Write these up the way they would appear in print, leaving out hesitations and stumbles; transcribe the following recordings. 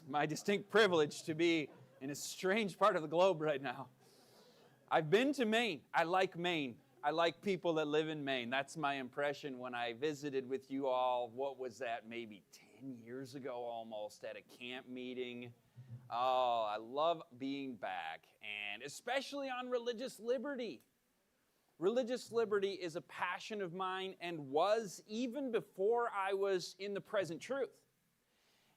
my distinct privilege to be in a strange part of the globe right now. I've been to Maine. I like Maine. I like people that live in Maine. That's my impression when I visited with you all. What was that? Maybe 10 years ago almost at a camp meeting. Oh, I love being back, and especially on religious liberty. Religious liberty is a passion of mine and was even before I was in the present truth.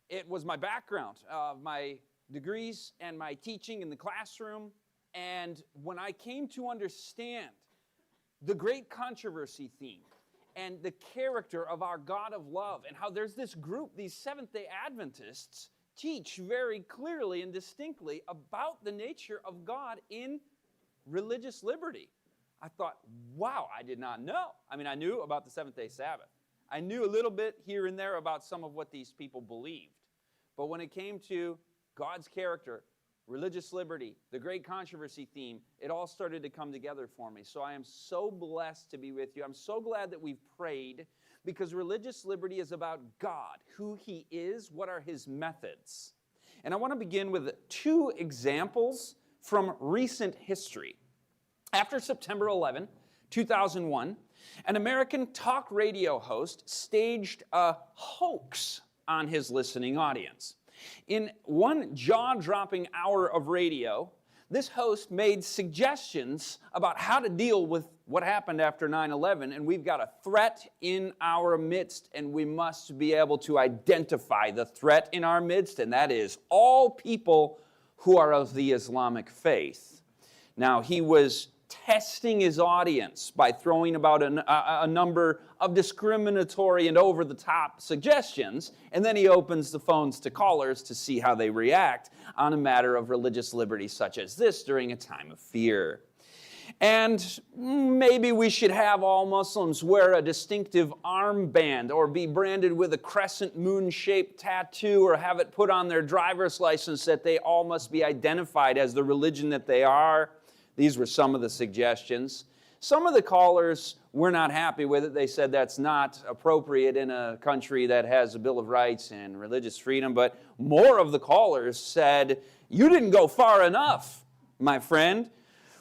It was my background, my degrees and my teaching in the classroom. And when I came to understand the great controversy theme and the character of our God of love and how there's this group, these Seventh-day Adventists, teach very clearly and distinctly about the nature of God in religious liberty, I thought, wow, I did not know. I mean, I knew about the seventh-day Sabbath. I knew a little bit here and there about some of what these people believed. But when it came to God's character, religious liberty, the great controversy theme, it all started to come together for me. So I am so blessed to be with you. I'm so glad that we've prayed, because religious liberty is about God, who He is, what are His methods. And I want to begin with two examples from recent history. After September 11, 2001, an American talk radio host staged a hoax on his listening audience. In one jaw-dropping hour of radio, this host made suggestions about how to deal with what happened after 9/11, and we've got a threat in our midst, and we must be able to identify the threat in our midst, and that is all people who are of the Islamic faith. Now, he was testing his audience by throwing about a number of discriminatory and over-the-top suggestions, and then he opens the phones to callers to see how they react on a matter of religious liberty such as this during a time of fear. And maybe we should have all Muslims wear a distinctive armband or be branded with a crescent moon-shaped tattoo or have it put on their driver's license that they all must be identified as the religion that they are. These were some of the suggestions. Some of the callers were not happy with it. They said that's not appropriate in a country that has a Bill of Rights and religious freedom. But more of the callers said, you didn't go far enough, my friend.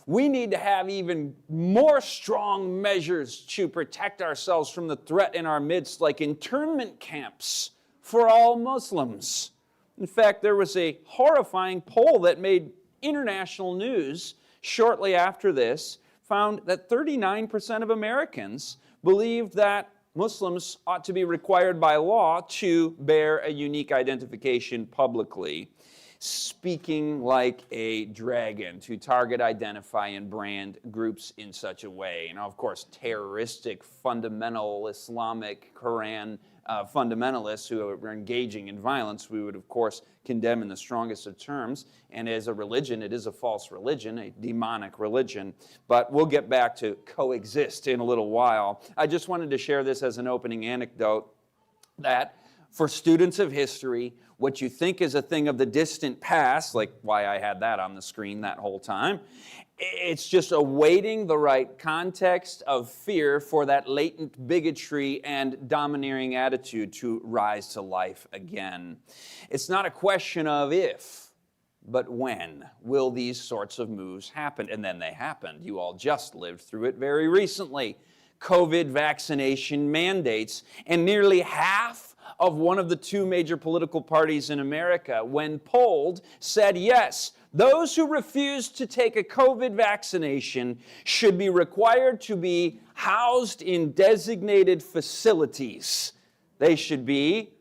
We need to have even more strong measures to protect ourselves from the threat in our midst, like internment camps for all Muslims. In fact, there was a horrifying poll that made international news shortly after this, found that 39% of Americans believed that Muslims ought to be required by law to bear a unique identification publicly, speaking like a dragon, to target, identify, and brand groups in such a way. Now, of course, terroristic, fundamental Islamic Quran fundamentalists who are engaging in violence, we would, of course, condemn in the strongest of terms. And as a religion, it is a false religion, a demonic religion. But we'll get back to coexist in a little while. I just wanted to share this as an opening anecdote that for students of history, what you think is a thing of the distant past, like why I had that on the screen that whole time, it's just awaiting the right context of fear for that latent bigotry and domineering attitude to rise to life again. It's not a question of if, but when will these sorts of moves happen? And then they happened. You all just lived through it very recently. COVID vaccination mandates, and nearly half of one of the two major political parties in America, when polled, said yes, those who refuse to take a COVID vaccination should be required to be housed in designated facilities. They should be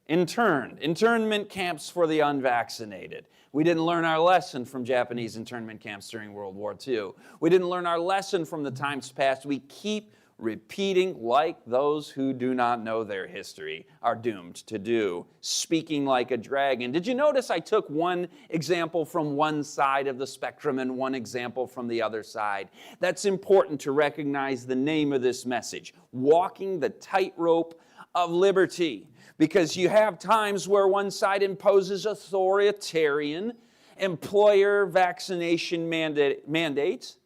internment camps for the unvaccinated. We didn't learn our lesson from Japanese internment camps during World War II. We didn't learn our lesson from the times past. We keep repeating like those who do not know their history are doomed to do, speaking like a dragon. Did you notice I took one example from one side of the spectrum and one example from the other side? That's important to recognize the name of this message, walking the tightrope of liberty, because you have times where one side imposes authoritarian employer vaccination mandates,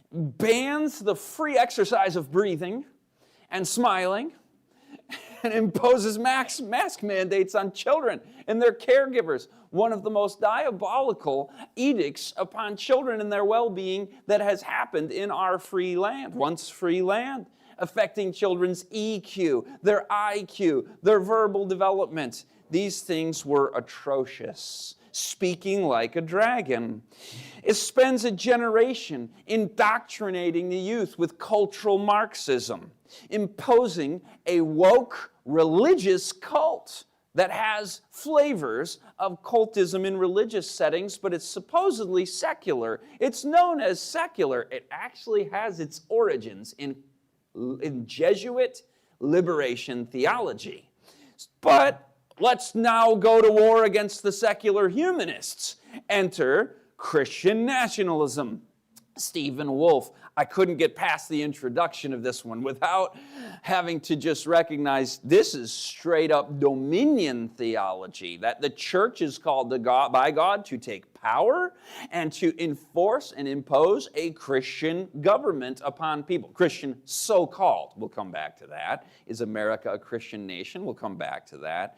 bans the free exercise of breathing and smiling, and imposes mask mandates on children and their caregivers. One of the most diabolical edicts upon children and their well-being that has happened in our free land, once free land, affecting children's EQ, their IQ, their verbal development. These things were atrocious. Speaking like a dragon. It spends a generation indoctrinating the youth with cultural Marxism, imposing a woke religious cult that has flavors of cultism in religious settings, but it's supposedly secular. It's known as secular. It actually has its origins in Jesuit liberation theology. But let's now go to war against the secular humanists. Enter Christian nationalism. Stephen Wolfe. I couldn't get past the introduction of this one without having to just recognize this is straight up dominion theology, that the church is called by God to take power and to enforce and impose a Christian government upon people. Christian so-called. We'll come back to that. Is America a Christian nation? We'll come back to that.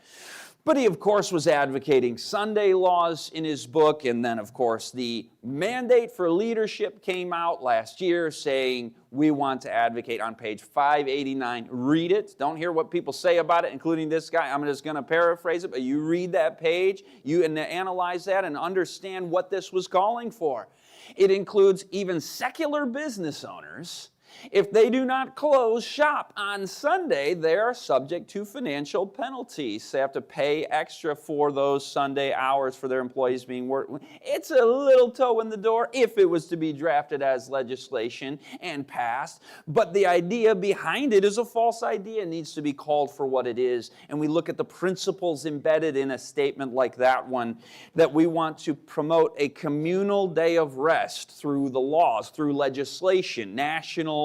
But he, of course, was advocating Sunday laws in his book. And then, of course, the mandate for leadership came out last year saying we want to advocate on page 589. Read it. Don't hear what people say about it, including this guy. I'm just going to paraphrase it, but you read that page, you analyze that and understand what this was calling for. It includes even secular business owners. If they do not close shop on Sunday, they are subject to financial penalties. They have to pay extra for those Sunday hours for their employees being worked. It's a little toe in the door if it was to be drafted as legislation and passed. But the idea behind it is a false idea. It needs to be called for what it is. And we look at the principles embedded in a statement like that one, that we want to promote a communal day of rest through the laws, through legislation, national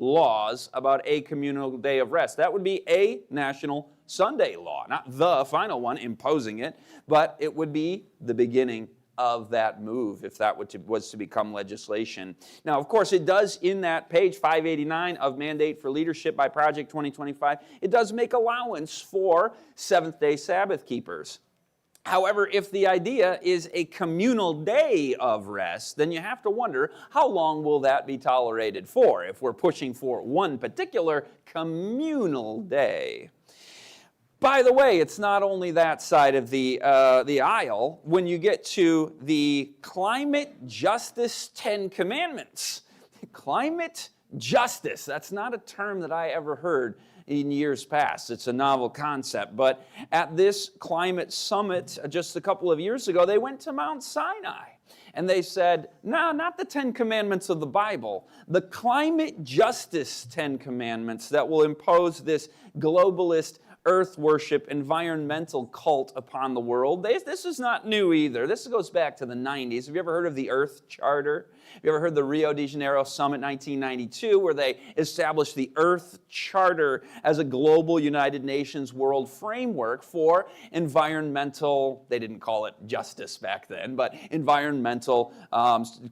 laws about a communal day of rest. That would be a national Sunday law, not the final one imposing it, but it would be the beginning of that move if that was to become legislation. Now, of course, it does in that page 589 of Mandate for Leadership by Project 2025, it does make allowance for Seventh-day Sabbath keepers. However, if the idea is a communal day of rest, then you have to wonder, how long will that be tolerated for if we're pushing for one particular communal day? By the way, it's not only that side of the aisle. When you get to the climate justice 10 commandments, climate justice, that's not a term that I ever heard in years past. It's a novel concept. But at this climate summit just a couple of years ago, they went to Mount Sinai. And they said, no, not the 10 commandments of the Bible, the climate justice 10 commandments that will impose this globalist earth worship, environmental cult upon the world. This is not new either. This goes back to the 90s. Have you ever heard of the Earth Charter? Have you ever heard of the Rio de Janeiro Summit 1992, where they established the Earth Charter as a global United Nations world framework for environmental, they didn't call it justice back then, but environmental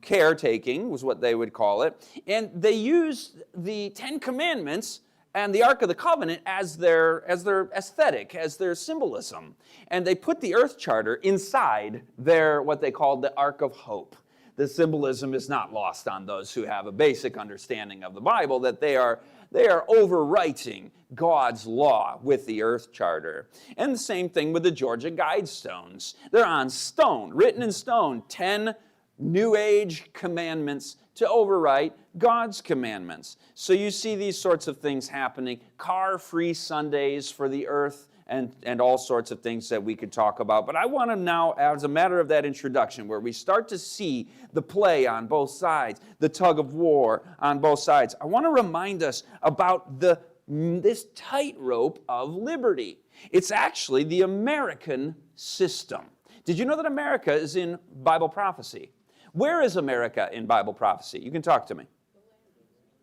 caretaking was what they would call it. And they used the 10 Commandments and the Ark of the Covenant as their aesthetic, as their symbolism. And they put the Earth Charter inside their, what they called the Ark of Hope. The symbolism is not lost on those who have a basic understanding of the Bible, that they are overwriting God's law with the Earth Charter. And the same thing with the Georgia Guidestones. They're on stone, written in stone, 10 New Age commandments to overwrite God's commandments. So you see these sorts of things happening. Car-free Sundays for the earth and all sorts of things that we could talk about. But I want to now, as a matter of that introduction, where we start to see the play on both sides, the tug of war on both sides, I want to remind us about this tightrope of liberty. It's actually the American system. Did you know that America is in Bible prophecy? Where is America in Bible prophecy? You can talk to me.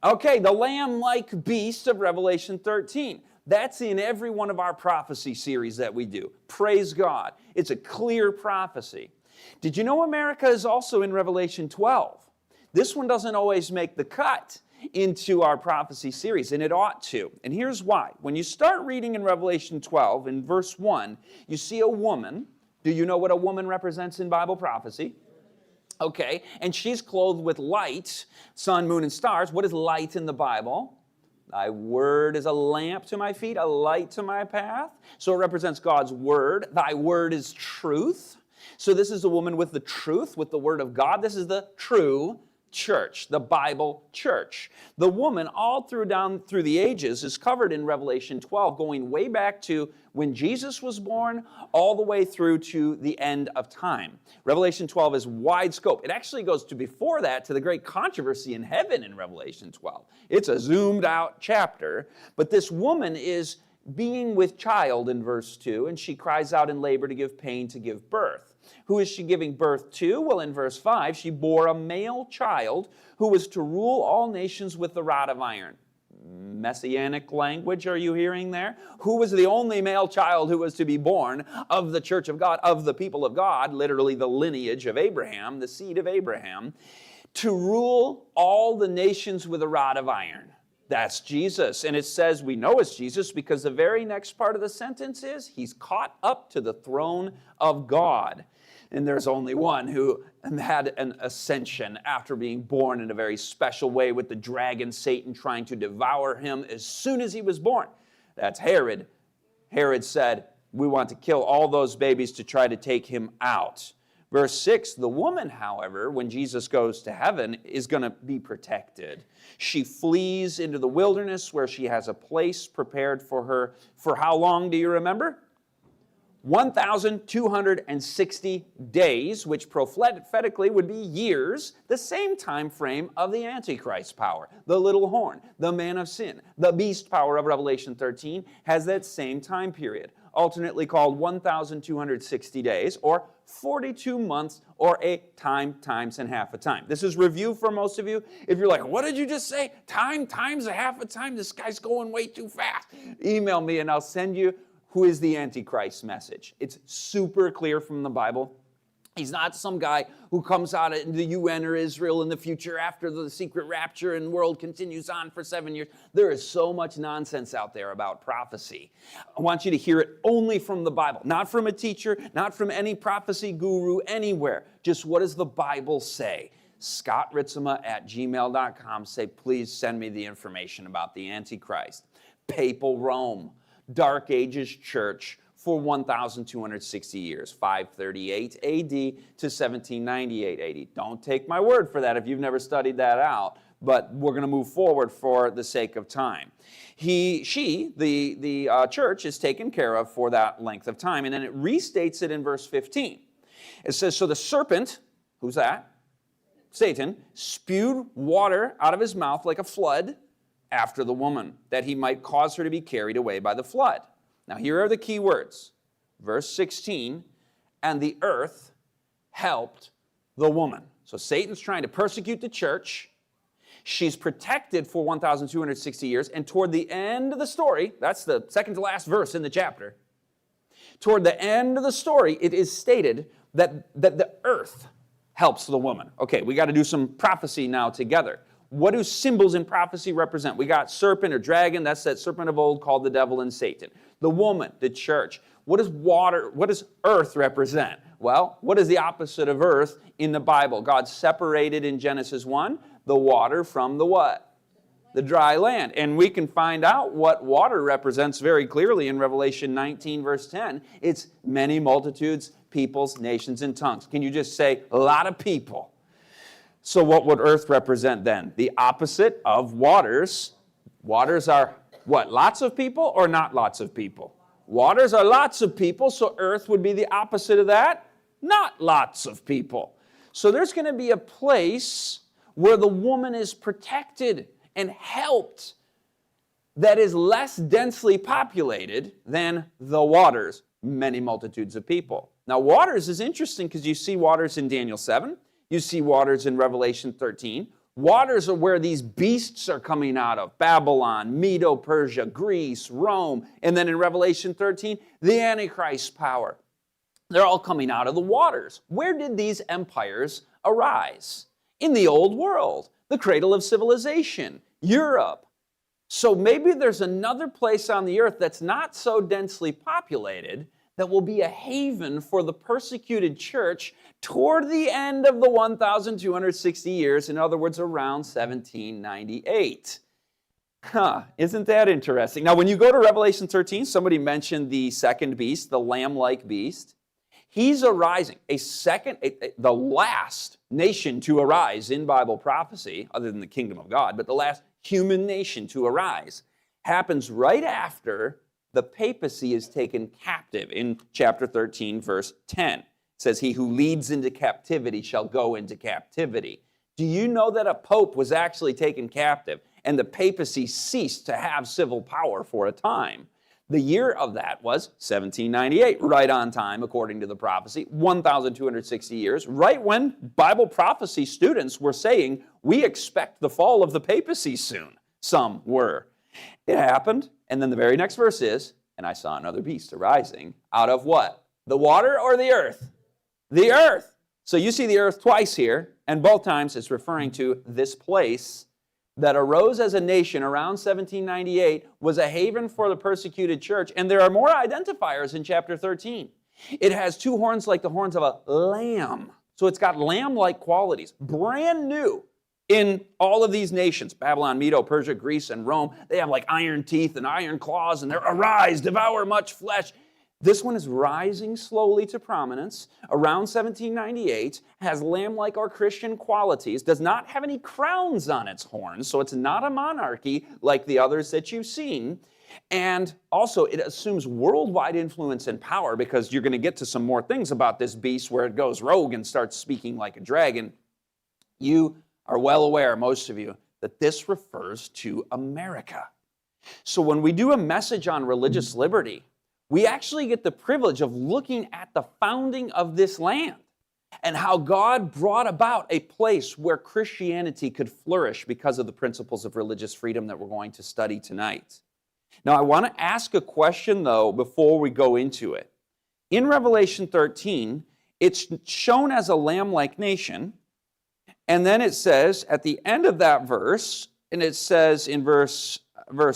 Okay, the lamb-like beast of Revelation 13. That's in every one of our prophecy series that we do. Praise God. It's a clear prophecy. Did you know America is also in Revelation 12? This one doesn't always make the cut. into our prophecy series, and it ought to. And here's why. When you start reading in Revelation 12, in verse 1, you see a woman. Do you know what a woman represents in Bible prophecy? Okay, and she's clothed with light, sun, moon, and stars. What is light in the Bible? Thy word is a lamp to my feet, a light to my path. So it represents God's word. Thy word is truth. So this is a woman with the truth, with the word of God. This is the true church, the Bible church. The woman all down through the ages is covered in Revelation 12, going way back to when Jesus was born, all the way through to the end of time. Revelation 12 is wide scope. It actually goes to before that to the great controversy in heaven in Revelation 12. It's a zoomed out chapter, but this woman is being with child in verse 2, and she cries out in labor to give pain to give birth. Who is she giving birth to? Well, in verse 5, she bore a male child who was to rule all nations with the rod of iron. Messianic language, are you hearing there? Who was the only male child who was to be born of the church of God, of the people of God, literally the lineage of Abraham, the seed of Abraham, to rule all the nations with a rod of iron. That's Jesus. And it says we know it's Jesus because the very next part of the sentence is he's caught up to the throne of God. And there's only one who had an ascension after being born in a very special way with the dragon Satan trying to devour him as soon as he was born. That's Herod. Herod said, we want to kill all those babies to try to take him out. Verse 6, the woman, however, when Jesus goes to heaven, is going to be protected. She flees into the wilderness where she has a place prepared for her. For how long do you remember? 1,260 days, which prophetically would be years, the same time frame of the Antichrist power. The little horn, the man of sin, the beast power of Revelation 13 has that same time period, alternately called 1,260 days, or 42 months, or a time times and half a time. This is review for most of you. If you're like, what did you just say? Time times a half a time? This guy's going way too fast. Email me and I'll send you who is the Antichrist message. It's super clear from the Bible. He's not some guy who comes out in the UN or Israel in the future after the secret rapture and the world continues on for 7 years. There is so much nonsense out there about prophecy. I want you to hear it only from the Bible, not from a teacher, not from any prophecy guru anywhere. Just what does the Bible say? ScottRitsema@gmail.com. Say, please send me the information about the Antichrist. Papal Rome. Dark Ages church for 1,260 years, 538 AD to 1798 AD. Don't take my word for that if you've never studied that out, but we're going to move forward for the sake of time. The church is taken care of for that length of time, and then it restates it in verse 15. It says, so the serpent, who's that? Satan, spewed water out of his mouth like a flood after the woman, that he might cause her to be carried away by the flood. Now here are the key words. Verse 16, and the earth helped the woman. So Satan's trying to persecute the church. She's protected for 1,260 years, and toward the end of the story, that's the second to last verse in the chapter, toward the end of the story, it is stated that the earth helps the woman. Okay, we got to do some prophecy now together. What do symbols in prophecy represent? We got serpent or dragon. That's that serpent of old called the devil and Satan. The woman, the church. What does water, what does earth represent? Well, what is the opposite of earth in the Bible? God separated in Genesis 1 the water from the what? The dry land. And we can find out what water represents very clearly in Revelation 19, verse 10. It's many multitudes, peoples, nations, and tongues. Can you just say, a lot of people? So what would earth represent then? The opposite of waters. Waters are what? Lots of people or not lots of people? Waters are lots of people, so earth would be the opposite of that. Not lots of people. So there's going to be a place where the woman is protected and helped that is less densely populated than the waters, many multitudes of people. Now waters is interesting because you see waters in Daniel 7. You see waters in Revelation 13. Waters are where these beasts are coming out of. Babylon, Medo-Persia, Greece, Rome. And then in Revelation 13, the Antichrist power. They're all coming out of the waters. Where did these empires arise? In the old world, the cradle of civilization. Europe. So maybe there's another place on the earth that's not so densely populated that will be a haven for the persecuted church toward the end of the 1,260 years, in other words, around 1798. Isn't that interesting? Now, when you go to Revelation 13, somebody mentioned the second beast, the lamb-like beast. He's arising, the last nation to arise in Bible prophecy, other than the kingdom of God, but the last human nation to arise, happens right after the papacy is taken captive. In chapter 13, verse 10, it says, "He who leads into captivity shall go into captivity." Do you know that a pope was actually taken captive and the papacy ceased to have civil power for a time? The year of that was 1798, right on time, according to the prophecy, 1,260 years, right when Bible prophecy students were saying, we expect the fall of the papacy soon. Some were. It happened, and then the very next verse is, "And I saw another beast arising out of" what? The water or the earth? The earth. So you see the earth twice here, and both times it's referring to this place that arose as a nation around 1798, was a haven for the persecuted church. And there are more identifiers in chapter 13. It has two horns like the horns of a lamb. So it's got lamb-like qualities. Brand new in all of these nations. Babylon, Medo, Persia, Greece, and Rome. They have like iron teeth and iron claws, and they're "arise, devour much flesh." This one is rising slowly to prominence around 1798, has lamb-like or Christian qualities, does not have any crowns on its horns, so it's not a monarchy like the others that you've seen. And also, it assumes worldwide influence and power, because you're going to get to some more things about this beast where it goes rogue and starts speaking like a dragon. You are well aware, most of you, that this refers to America. So when we do a message on religious liberty, we actually get the privilege of looking at the founding of this land and how God brought about a place where Christianity could flourish because of the principles of religious freedom that we're going to study tonight. Now, I want to ask a question, though, before we go into it. In Revelation 13, it's shown as a lamb-like nation, and then it says at the end of that verse, and it says in verse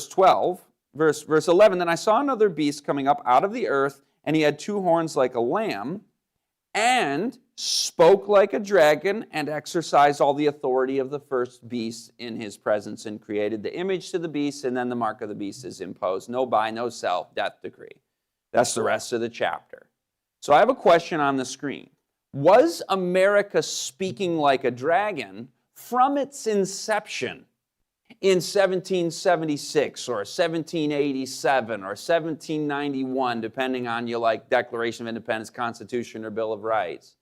12, Verse 11, "Then I saw another beast coming up out of the earth, and he had two horns like a lamb, and spoke like a dragon, and exercised all the authority of the first beast in his presence, and created the image to the beast, and then the mark of the beast is imposed. No buy, no sell, death decree." That's the rest of the chapter. So I have a question on the screen. Was America speaking like a dragon from its inception in 1776 or 1787 or 1791, depending on you like Declaration of Independence, Constitution, or Bill of Rights?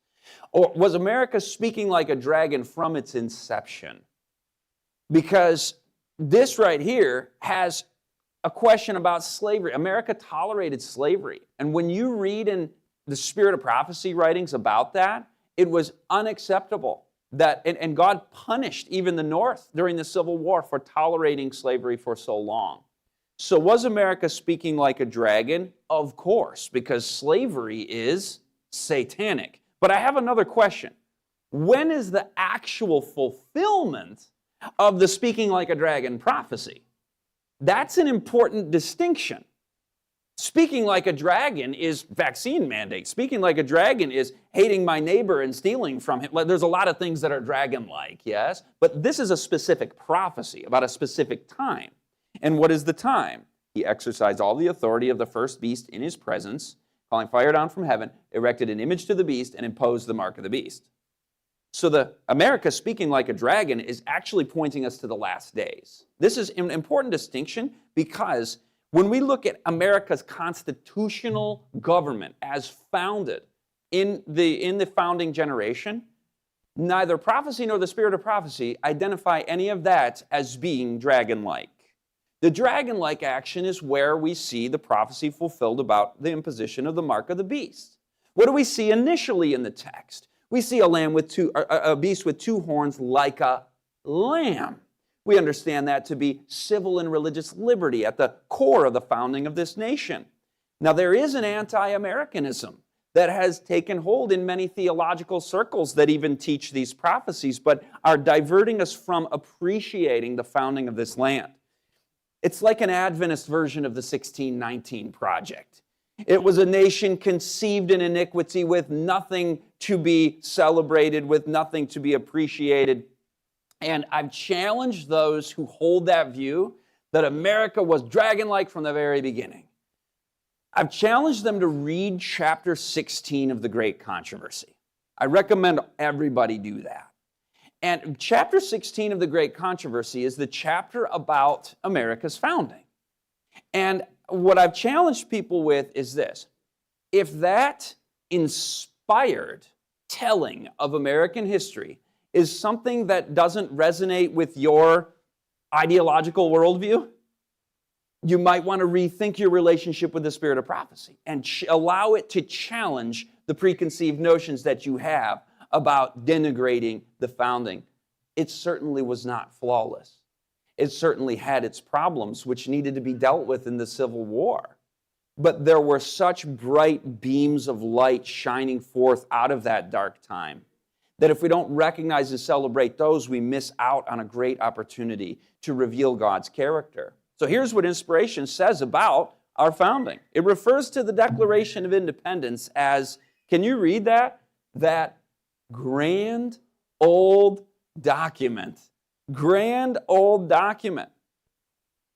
Or was America speaking like a dragon from its inception? Because this right here has a question about slavery. America tolerated slavery. And when you read in the Spirit of Prophecy writings about that, it was unacceptable. And God punished even the North during the Civil War for tolerating slavery for so long. So was America speaking like a dragon? Of course, because slavery is satanic. But I have another question. When is the actual fulfillment of the speaking like a dragon prophecy? That's an important distinction. Speaking like a dragon is vaccine mandate. Speaking like a dragon is hating my neighbor and stealing from him. There's a lot of things that are dragon-like, yes? But this is a specific prophecy about a specific time. And what is the time? He exercised all the authority of the first beast in his presence, calling fire down from heaven, erected an image to the beast, and imposed the mark of the beast. So the America speaking like a dragon is actually pointing us to the last days. This is an important distinction because when we look at America's constitutional government as founded in the founding generation, neither prophecy nor the Spirit of Prophecy identify any of that as being dragon-like. The dragon-like action is where we see the prophecy fulfilled about the imposition of the mark of the beast. What do we see initially in the text? We see a beast with two horns like a lamb. We understand that to be civil and religious liberty at the core of the founding of this nation. Now, there is an anti-Americanism that has taken hold in many theological circles that even teach these prophecies, but are diverting us from appreciating the founding of this land. It's like an Adventist version of the 1619 Project. It was a nation conceived in iniquity with nothing to be celebrated, with nothing to be appreciated. And I've challenged those who hold that view that America was dragon-like from the very beginning. I've challenged them to read chapter 16 of the Great Controversy. I recommend everybody do that. And chapter 16 of the Great Controversy is the chapter about America's founding. And what I've challenged people with is this: if that inspired telling of American history is something that doesn't resonate with your ideological worldview, you might want to rethink your relationship with the spirit of prophecy and allow it to challenge the preconceived notions that you have about denigrating the founding. It certainly was not flawless. It certainly had its problems, which needed to be dealt with in the Civil War. But there were such bright beams of light shining forth out of that dark time that if we don't recognize and celebrate those, we miss out on a great opportunity to reveal God's character. So here's what inspiration says about our founding. It refers to the Declaration of Independence as, can you read that? That grand old document. Grand old document,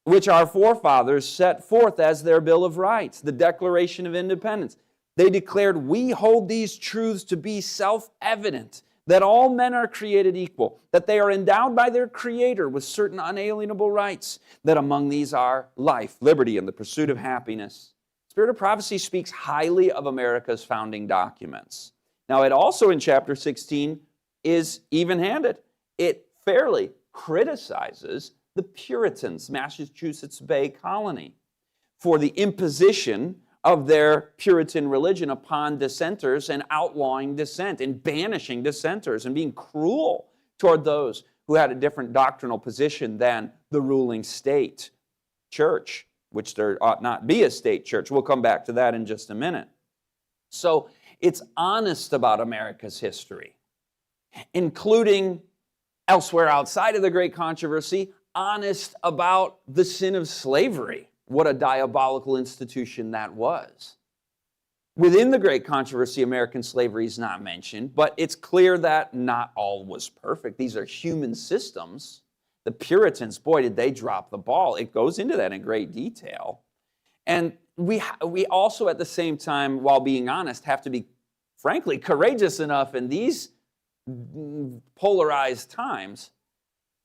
which our forefathers set forth as their Bill of Rights, the Declaration of Independence. They declared, we hold these truths to be self-evident, that all men are created equal, that they are endowed by their Creator with certain unalienable rights, that among these are life, liberty, and the pursuit of happiness. Spirit of Prophecy speaks highly of America's founding documents. Now, it also in chapter 16 is even-handed. It fairly criticizes the Puritans, Massachusetts Bay Colony, for the imposition of their Puritan religion upon dissenters and outlawing dissent and banishing dissenters and being cruel toward those who had a different doctrinal position than the ruling state church, which there ought not be a state church. We'll come back to that in just a minute. So it's honest about America's history, including elsewhere outside of the Great Controversy, honest about the sin of slavery. What a diabolical institution that was. Within the Great Controversy, American slavery is not mentioned, but it's clear that not all was perfect. These are human systems. The Puritans, boy, did they drop the ball. It goes into that in great detail. And we also, at the same time, while being honest, have to be, frankly, courageous enough in these polarized times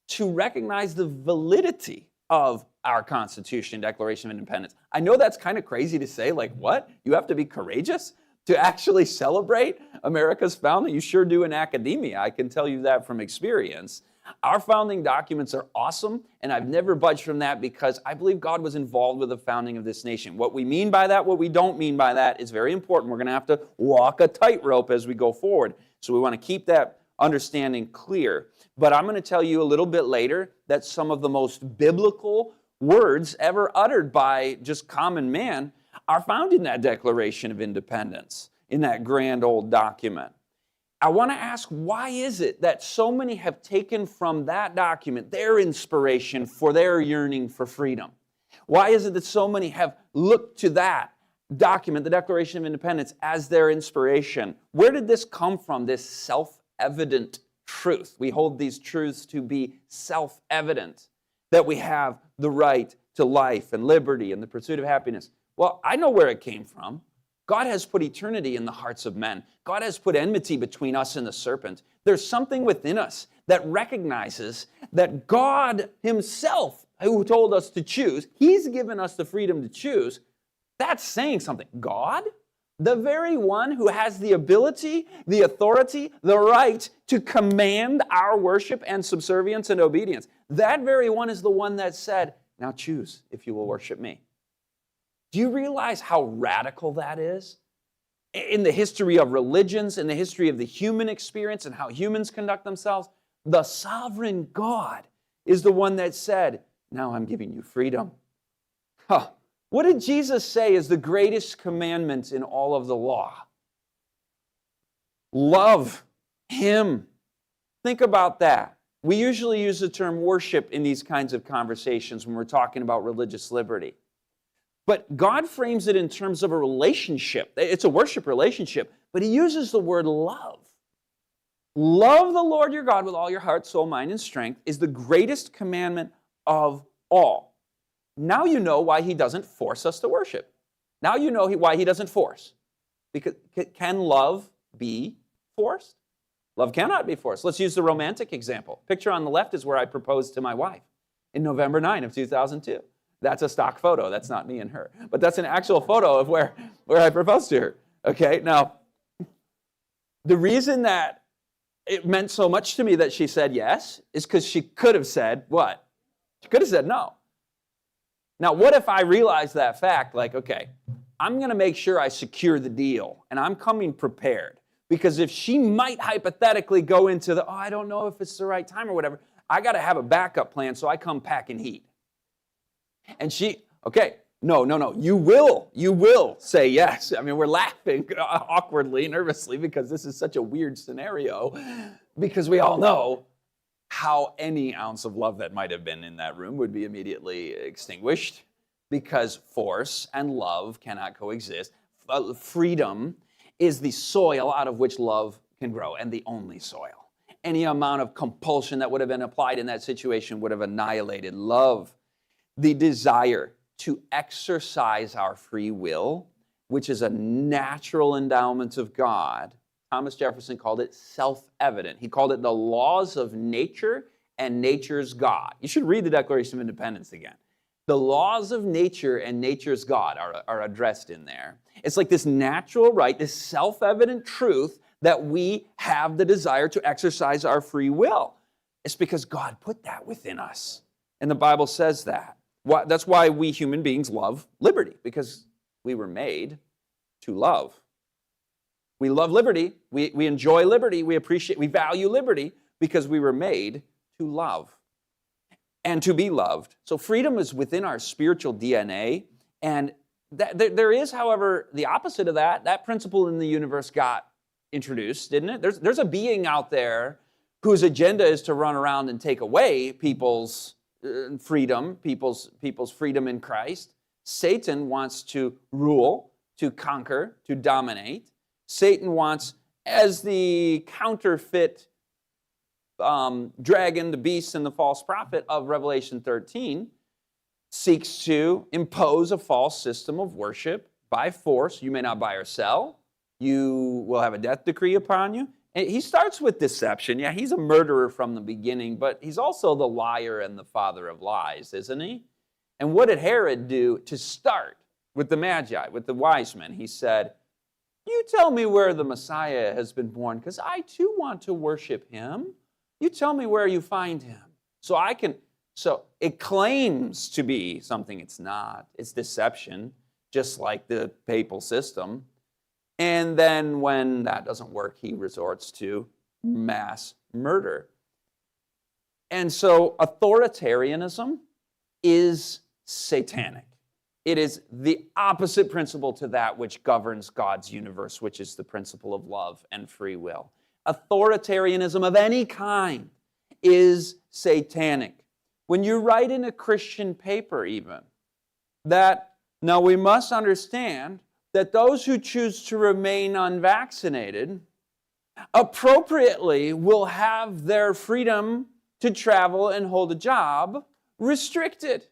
to recognize the validity of our Constitution, Declaration of Independence. I know that's kind of crazy to say, like, what? You have to be courageous to actually celebrate America's founding? You sure do in academia, I can tell you that from experience. Our founding documents are awesome, and I've never budged from that because I believe God was involved with the founding of this nation. What we mean by that, what we don't mean by that is very important. We're going to have to walk a tightrope as we go forward. So we want to keep that understanding clear. But I'm going to tell you a little bit later that some of the most biblical words ever uttered by just common man are found in that Declaration of Independence, in that grand old document. I want to ask, why is it that so many have taken from that document their inspiration for their yearning for freedom? Why is it that so many have looked to that document, the Declaration of Independence, as their inspiration? Where did this come from, this self-evident truth? We hold these truths to be self-evident, that we have the right to life and liberty and the pursuit of happiness. Well, I know where it came from. God has put eternity in the hearts of men. God has put enmity between us and the serpent. There's something within us that recognizes that God himself, who told us to choose, he's given us the freedom to choose. That's saying something. God, the very one who has the ability, the authority, the right to command our worship and subservience and obedience, that very one is the one that said, now choose if you will worship me. Do you realize how radical that is? In the history of religions, in the history of the human experience and how humans conduct themselves, the sovereign God is the one that said, now I'm giving you freedom. Huh. What did Jesus say is the greatest commandment in all of the law? love Him. Think about that. We usually use the term worship in these kinds of conversations when we're talking about religious liberty. But God frames it in terms of a relationship. It's a worship relationship, but He uses the word love. Love the Lord your God with all your heart, soul, mind, and strength is the greatest commandment of all. Now you know why He doesn't force us to worship. Now you know why He doesn't force. Because can love be forced? Love cannot be forced. Let's use the romantic example. Picture on the left is where I proposed to my wife in November 9 of 2002. That's a stock photo. That's not me and her. But that's an actual photo of where I proposed to her. Okay, now, the reason that it meant so much to me that she said yes is because she could have said what? She could have said no. Now, what if I realized that fact, like, okay, I'm going to make sure I secure the deal, and I'm coming prepared. Because if she might hypothetically go into the, I don't know if it's the right time or whatever, I got to have a backup plan, so I come packing heat. And she, okay, no, you will say yes. I mean, we're laughing awkwardly, nervously, because this is such a weird scenario, because we all know how any ounce of love that might have been in that room would be immediately extinguished, because force and love cannot coexist. Freedom is the soil out of which love can grow, and the only soil. Any amount of compulsion that would have been applied in that situation would have annihilated love. The desire to exercise our free will, which is a natural endowment of God. Thomas Jefferson called it self-evident. He called it the laws of nature and nature's God. You should read the Declaration of Independence again. The laws of nature and nature's God are addressed in there. It's like this natural right, this self-evident truth that we have the desire to exercise our free will. It's because God put that within us. And the Bible says that. That's why we human beings love liberty, because we were made to love. We love liberty. We enjoy liberty. We value liberty because we were made to love and to be loved. So freedom is within our spiritual DNA. And there is, however, the opposite of that. That principle in the universe got introduced, didn't it? There's a being out there whose agenda is to run around and take away people's freedom, people's freedom in Christ. Satan wants to rule, to conquer, to dominate. Satan wants, as the counterfeit dragon, the beast, and the false prophet of Revelation 13, seeks to impose a false system of worship by force. You may not buy or sell. You will have a death decree upon you. And he starts with deception. Yeah, he's a murderer from the beginning, but he's also the liar and the father of lies, isn't he? And what did Herod do to start with the Magi, with the wise men? He said, you tell me where the Messiah has been born, because I too want to worship him. You tell me where you find him. So it claims to be something it's not. It's deception, just like the papal system. And then when that doesn't work, he resorts to mass murder. And so authoritarianism is satanic. It is the opposite principle to that which governs God's universe, which is the principle of love and free will. Authoritarianism of any kind is satanic. When you write in a Christian paper even, now we must understand that those who choose to remain unvaccinated appropriately will have their freedom to travel and hold a job restricted.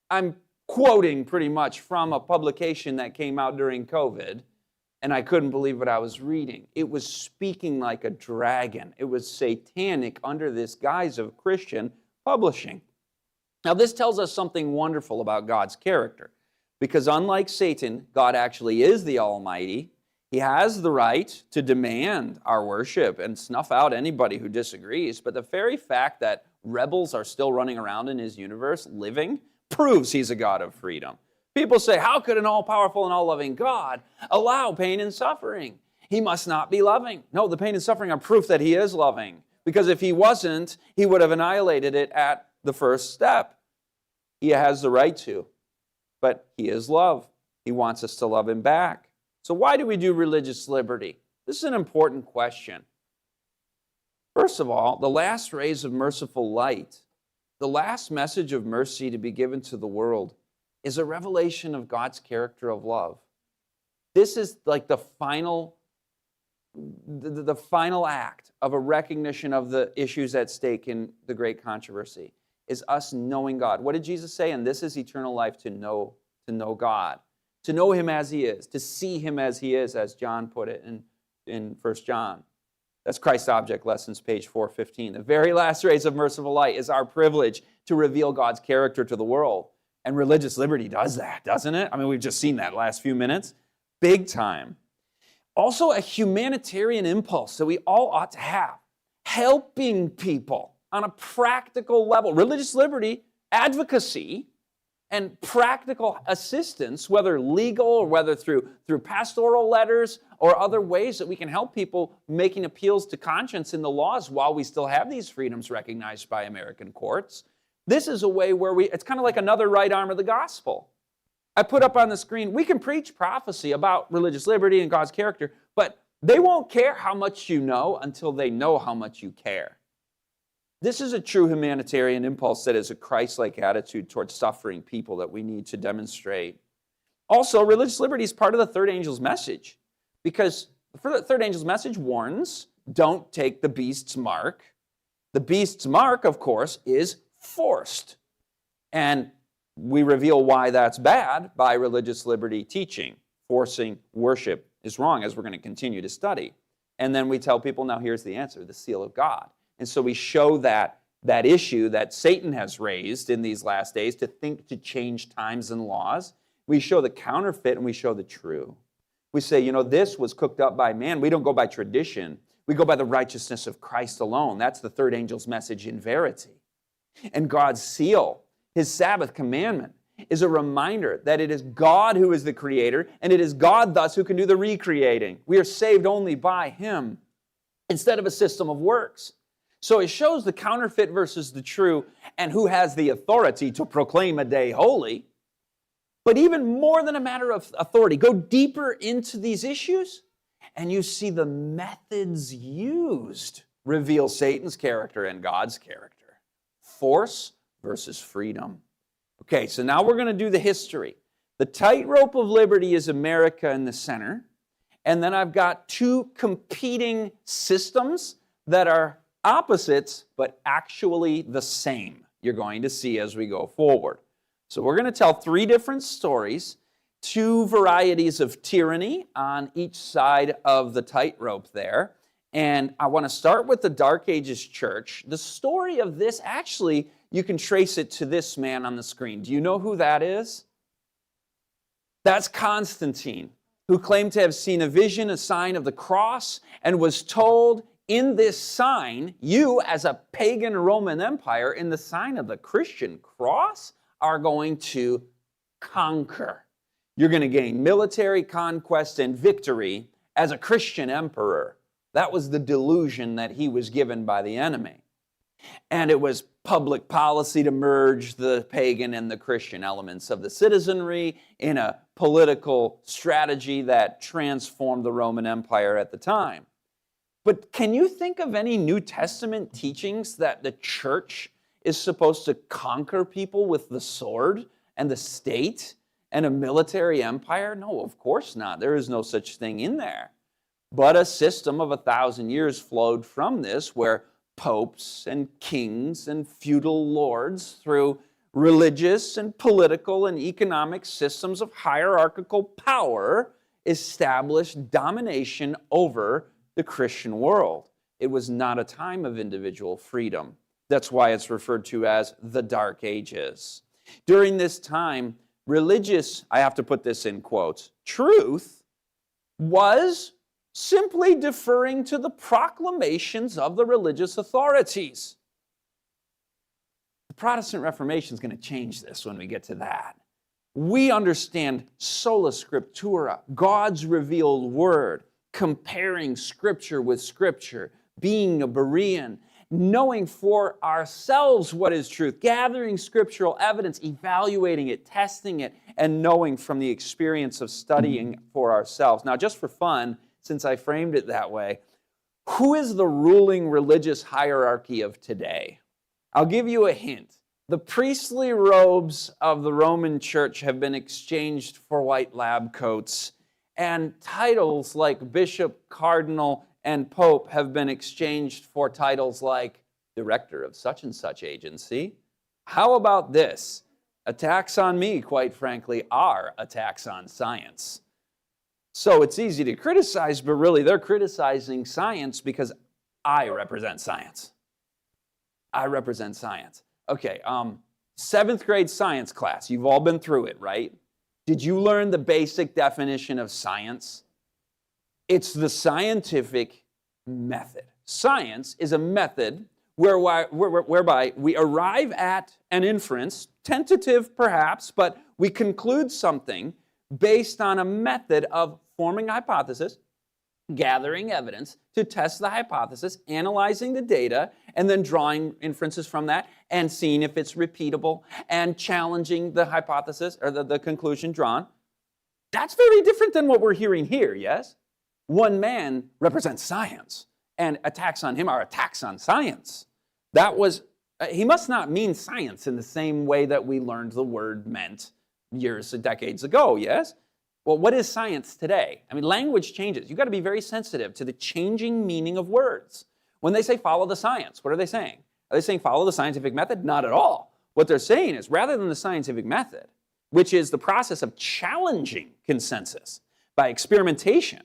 I'm quoting pretty much from a publication that came out during COVID, and I couldn't believe what I was reading. It was speaking like a dragon. It was satanic under this guise of Christian publishing. Now, this tells us something wonderful about God's character. Because unlike Satan, God actually is the Almighty. He has the right to demand our worship and snuff out anybody who disagrees. But the very fact that rebels are still running around in his universe, living, proves he's a God of freedom. People say, how could an all-powerful and all-loving God allow pain and suffering? He must not be loving. No, the pain and suffering are proof that he is loving. Because if he wasn't, he would have annihilated it at the first step. He has the right to. But he is love. He wants us to love him back. So why do we do religious liberty? This is an important question. First of all, the last rays of merciful light, the last message of mercy to be given to the world, is a revelation of God's character of love. This is like the final act of a recognition of the issues at stake in the great controversy, is us knowing God. What did Jesus say? And this is eternal life, to know God, to know him as he is, to see him as he is, as John put it in 1 John. That's Christ's Object Lessons, page 415. The very last rays of merciful light is our privilege to reveal God's character to the world. And religious liberty does that, doesn't it? I mean, we've just seen that last few minutes. Big time. Also, a humanitarian impulse that we all ought to have. Helping people on a practical level. Religious liberty, advocacy, and practical assistance, whether legal or whether through pastoral letters or other ways that we can help people making appeals to conscience in the laws while we still have these freedoms recognized by American courts. This is a way where it's kind of like another right arm of the gospel. I put up on the screen, we can preach prophecy about religious liberty and God's character, but they won't care how much you know until they know how much you care. This is a true humanitarian impulse that is a Christ-like attitude towards suffering people that we need to demonstrate. Also, religious liberty is part of the third angel's message, because the third angel's message warns, don't take the beast's mark. The beast's mark, of course, is forced. And we reveal why that's bad by religious liberty teaching. Forcing worship is wrong, as we're going to continue to study. And then we tell people, now here's the answer, the seal of God. And so we show that issue that Satan has raised in these last days to think to change times and laws. We show the counterfeit and we show the true. We say, this was cooked up by man. We don't go by tradition. We go by the righteousness of Christ alone. That's the third angel's message in verity. And God's seal, his Sabbath commandment, is a reminder that it is God who is the creator, and it is God thus who can do the recreating. We are saved only by him instead of a system of works. So it shows the counterfeit versus the true, and who has the authority to proclaim a day holy. But even more than a matter of authority, go deeper into these issues, and you see the methods used reveal Satan's character and God's character. Force versus freedom. Okay, so now we're going to do the history. The tightrope of liberty is America in the center, and then I've got two competing systems that are opposites, but actually the same. You're going to see as we go forward. So we're going to tell three different stories, two varieties of tyranny on each side of the tightrope there. And I want to start with the Dark Ages church. The story of this, actually, you can trace it to this man on the screen. Do you know who that is? That's Constantine, who claimed to have seen a vision, a sign of the cross, and was told, in this sign, you as a pagan Roman Empire, in the sign of the Christian cross, are going to conquer. You're going to gain military conquest and victory as a Christian emperor. That was the delusion that he was given by the enemy. And it was public policy to merge the pagan and the Christian elements of the citizenry in a political strategy that transformed the Roman Empire at the time. But can you think of any New Testament teachings that the church is supposed to conquer people with the sword and the state and a military empire? No, of course not. There is no such thing in there. But a system of 1,000 years flowed from this, where popes and kings and feudal lords, through religious and political and economic systems of hierarchical power, established domination over the Christian world. It was not a time of individual freedom. That's why it's referred to as the Dark Ages. During this time, religious, I have to put this in quotes, truth was simply deferring to the proclamations of the religious authorities. The Protestant Reformation is going to change this when we get to that. We understand sola scriptura, God's revealed word, comparing Scripture with Scripture, being a Berean, knowing for ourselves what is truth, gathering scriptural evidence, evaluating it, testing it, and knowing from the experience of studying for ourselves. Now, just for fun, since I framed it that way. Who is the ruling religious hierarchy of today? I'll give you a hint. The priestly robes of the Roman Church have been exchanged for white lab coats, and titles like bishop, cardinal, and pope have been exchanged for titles like director of such and such agency. How about this? Attacks on me, quite frankly, are attacks on science. So it's easy to criticize, but really they're criticizing science because I represent science. I represent science. Okay, 7th grade science class. You've all been through it, right? Did you learn the basic definition of science? It's the scientific method. Science is a method whereby we arrive at an inference, tentative perhaps, but we conclude something based on a method of forming a hypothesis, gathering evidence to test the hypothesis, analyzing the data, and then drawing inferences from that and seeing if it's repeatable and challenging the hypothesis or the conclusion drawn. That's very different than what we're hearing here, yes? One man represents science, and attacks on him are attacks on science. He must not mean science in the same way that we learned the word meant decades ago, yes? Well, what is science today? I mean, language changes. You've got to be very sensitive to the changing meaning of words. When they say follow the science, what are they saying? Are they saying follow the scientific method? Not at all. What they're saying is rather than the scientific method, which is the process of challenging consensus by experimentation,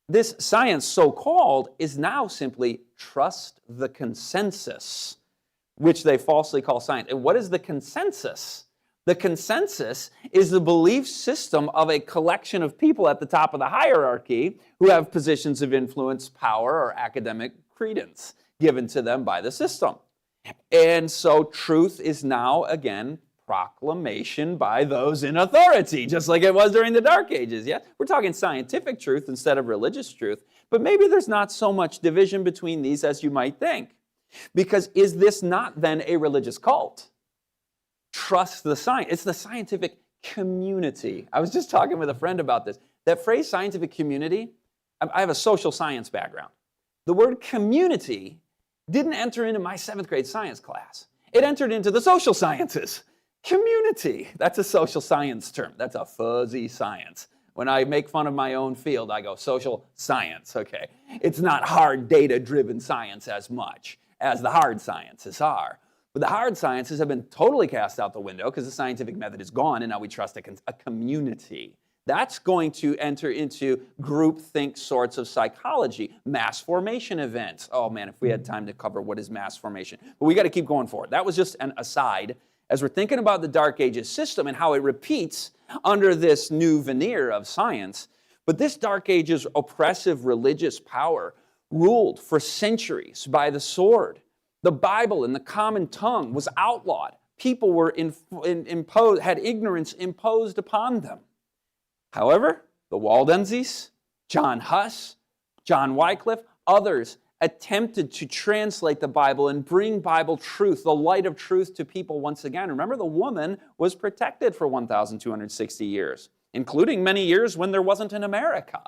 this science, so-called, is now simply trust the consensus, which they falsely call science. And what is the consensus? The consensus is the belief system of a collection of people at the top of the hierarchy who have positions of influence, power, or academic credence given to them by the system. And so truth is now, again, proclamation by those in authority, just like it was during the Dark Ages. Yeah, we're talking scientific truth instead of religious truth, but maybe there's not so much division between these as you might think. Because is this not then a religious cult? Trust the science. It's the scientific community. I was just talking with a friend about this. That phrase scientific community, I have a social science background. The word community didn't enter into my 7th grade science class. It entered into the social sciences. Community, that's a social science term. That's a fuzzy science. When I make fun of my own field, I go social science, okay? It's not hard data-driven science as much as the hard sciences are. But the hard sciences have been totally cast out the window because the scientific method is gone and now we trust a community. That's going to enter into groupthink sorts of psychology, mass formation events. Oh man, if we had time to cover what is mass formation. But we got to keep going forward. That was just an aside as we're thinking about the Dark Ages system and how it repeats under this new veneer of science. But this Dark Ages oppressive religious power ruled for centuries by the sword. The Bible in the common tongue was outlawed. People were had ignorance imposed upon them. However, the Waldenses, John Huss, John Wycliffe, others attempted to translate the Bible and bring Bible truth, the light of truth to people once again. Remember, the woman was protected for 1,260 years, including many years when there wasn't an America.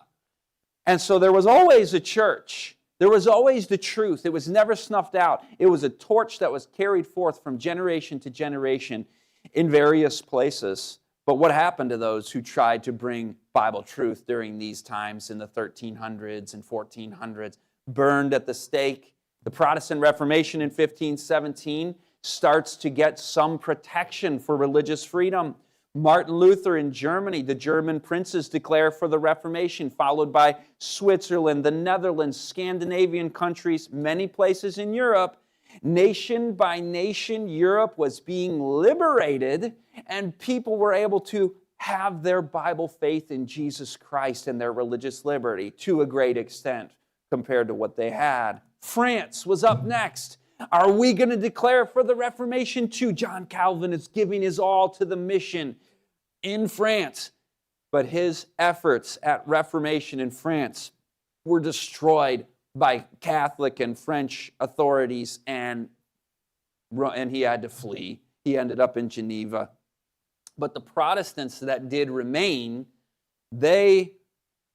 And so there was always a church. There was always the truth. It was never snuffed out. It was a torch that was carried forth from generation to generation in various places. But what happened to those who tried to bring Bible truth during these times in the 1300s and 1400s? Burned at the stake. The Protestant Reformation in 1517 starts to get some protection for religious freedom. Martin Luther in Germany, the German princes declare for the Reformation, followed by Switzerland, the Netherlands, Scandinavian countries, many places in Europe. Nation by nation, Europe was being liberated, and people were able to have their Bible faith in Jesus Christ and their religious liberty to a great extent compared to what they had. France was up next. Are we going to declare for the Reformation too? John Calvin is giving his all to the mission in France. But his efforts at Reformation in France were destroyed by Catholic and French authorities, and he had to flee. He ended up in Geneva. But the Protestants that did remain, they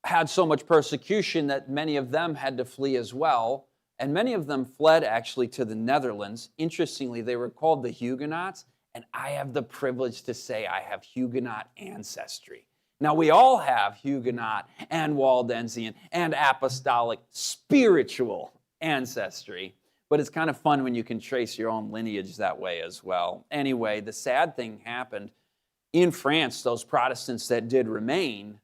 had so much persecution that many of them had to flee as well. And many of them fled actually to the Netherlands. Interestingly, they were called the Huguenots. And I have the privilege to say I have Huguenot ancestry. Now, we all have Huguenot and Waldensian and apostolic spiritual ancestry. But it's kind of fun when you can trace your own lineage that way as well. Anyway, the sad thing happened in France. Those Protestants that did remain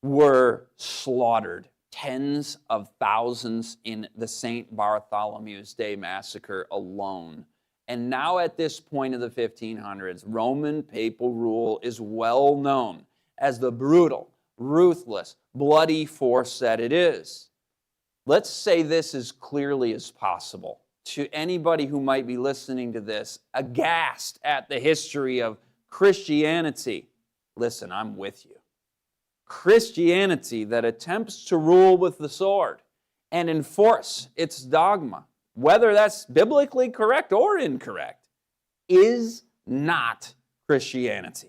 were slaughtered. Tens of thousands in the St. Bartholomew's Day massacre alone. And now at this point of the 1500s, Roman papal rule is well known as the brutal, ruthless, bloody force that it is. Let's say this as clearly as possible to anybody who might be listening to this, aghast at the history of Christianity. Listen, I'm with you. Christianity that attempts to rule with the sword and enforce its dogma, whether that's biblically correct or incorrect, is not Christianity.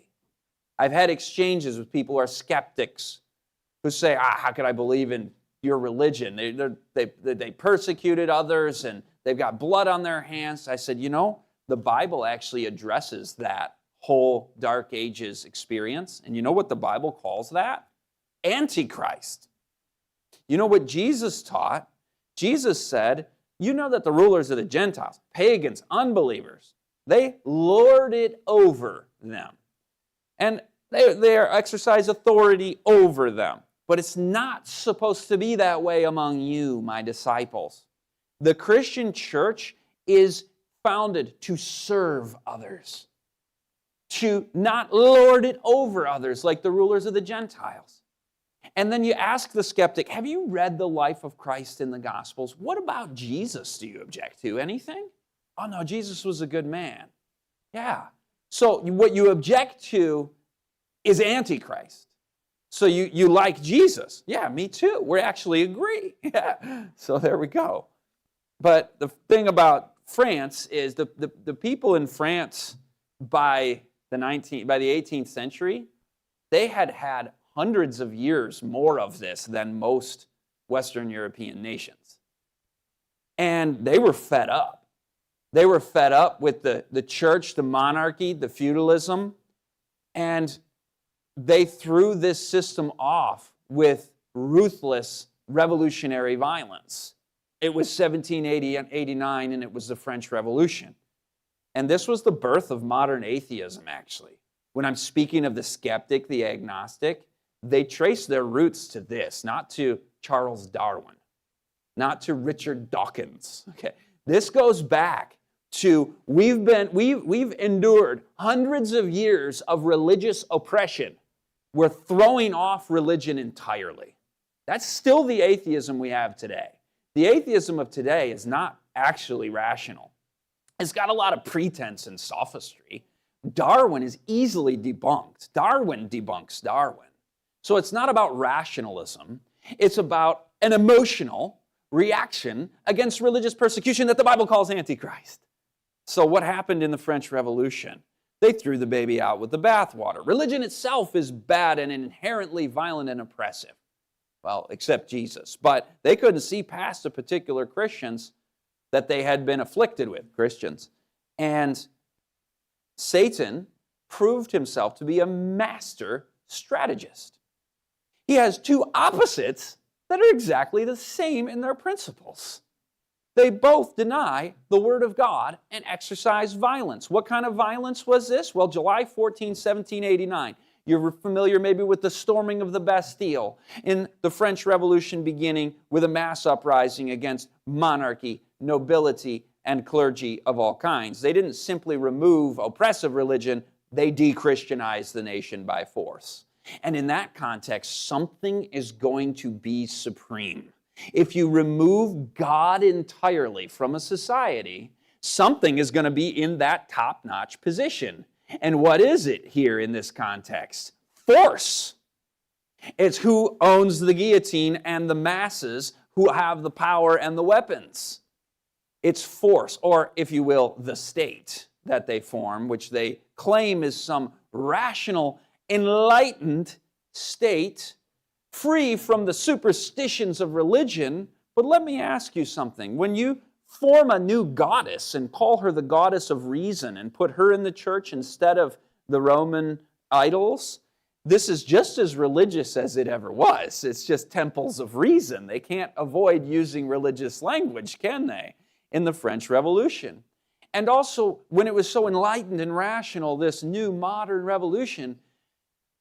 I've had exchanges with people who are skeptics who say, how could I believe in your religion? They persecuted others and they've got blood on their hands. I said, the Bible actually addresses that whole Dark Ages experience. And you know what the Bible calls that? Antichrist. You know what Jesus taught? Jesus said, you know that the rulers of the Gentiles, pagans, unbelievers, they lord it over them. And they exercise authority over them. But it's not supposed to be that way among you, my disciples. The Christian church is founded to serve others, to not lord it over others like the rulers of the Gentiles. And then you ask the skeptic, have you read the life of Christ in the Gospels? What about Jesus do you object to? Anything? Oh no, Jesus was a good man. Yeah. So what you object to is Antichrist. So you like Jesus. Yeah, me too. We actually agree. Yeah. So there we go. But the thing about France is the people in France by the 18th century, they had hundreds of years more of this than most Western European nations. And they were fed up. They were fed up with the church, the monarchy, the feudalism, and they threw this system off with ruthless revolutionary violence. It was 1780 and 89, and it was the French Revolution. And this was the birth of modern atheism, actually. When I'm speaking of the skeptic, the agnostic, they trace their roots to this, not to Charles Darwin, not to Richard Dawkins. Okay, this goes back to we've endured hundreds of years of religious oppression. We're throwing off religion entirely. That's still the atheism we have today. The atheism of today is not actually rational. It's got a lot of pretense and sophistry. Darwin is easily debunked. Darwin debunks Darwin. So it's not about rationalism. It's about an emotional reaction against religious persecution that the Bible calls Antichrist. So what happened in the French Revolution? They threw the baby out with the bathwater. Religion itself is bad and inherently violent and oppressive. Well, except Jesus. But they couldn't see past the particular Christians that they had been afflicted with, Christians. And Satan proved himself to be a master strategist. He has two opposites that are exactly the same in their principles. They both deny the Word of God and exercise violence. What kind of violence was this? Well, July 14, 1789. You're familiar maybe with the storming of the Bastille in the French Revolution, beginning with a mass uprising against monarchy, nobility, and clergy of all kinds. They didn't simply remove oppressive religion, they de-Christianized the nation by force. And in that context, something is going to be supreme. If you remove God entirely from a society, something is going to be in that top-notch position. And what is it here in this context? Force. It's who owns the guillotine and the masses who have the power and the weapons. It's force, or if you will, the state that they form, which they claim is some rational, enlightened state free from the superstitions of religion. But let me ask you something. When you form a new goddess and call her the goddess of reason and put her in the church instead of the Roman idols, this is just as religious as it ever was. It's just temples of reason. They can't avoid using religious language, can they, in the French Revolution? And also, when it was so enlightened and rational, this new modern revolution,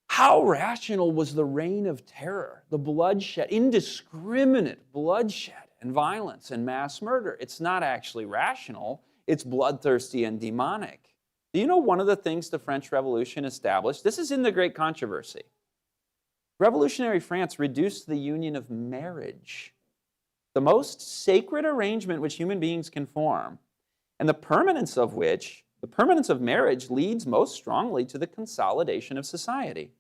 how rational was the reign of terror, the bloodshed, indiscriminate bloodshed and violence and mass murder? It's not actually rational. It's bloodthirsty and demonic. Do you know one of the things the French Revolution established? This is in the Great Controversy. Revolutionary France reduced the union of marriage, the most sacred arrangement which human beings can form, and the permanence of marriage leads most strongly to the consolidation of society.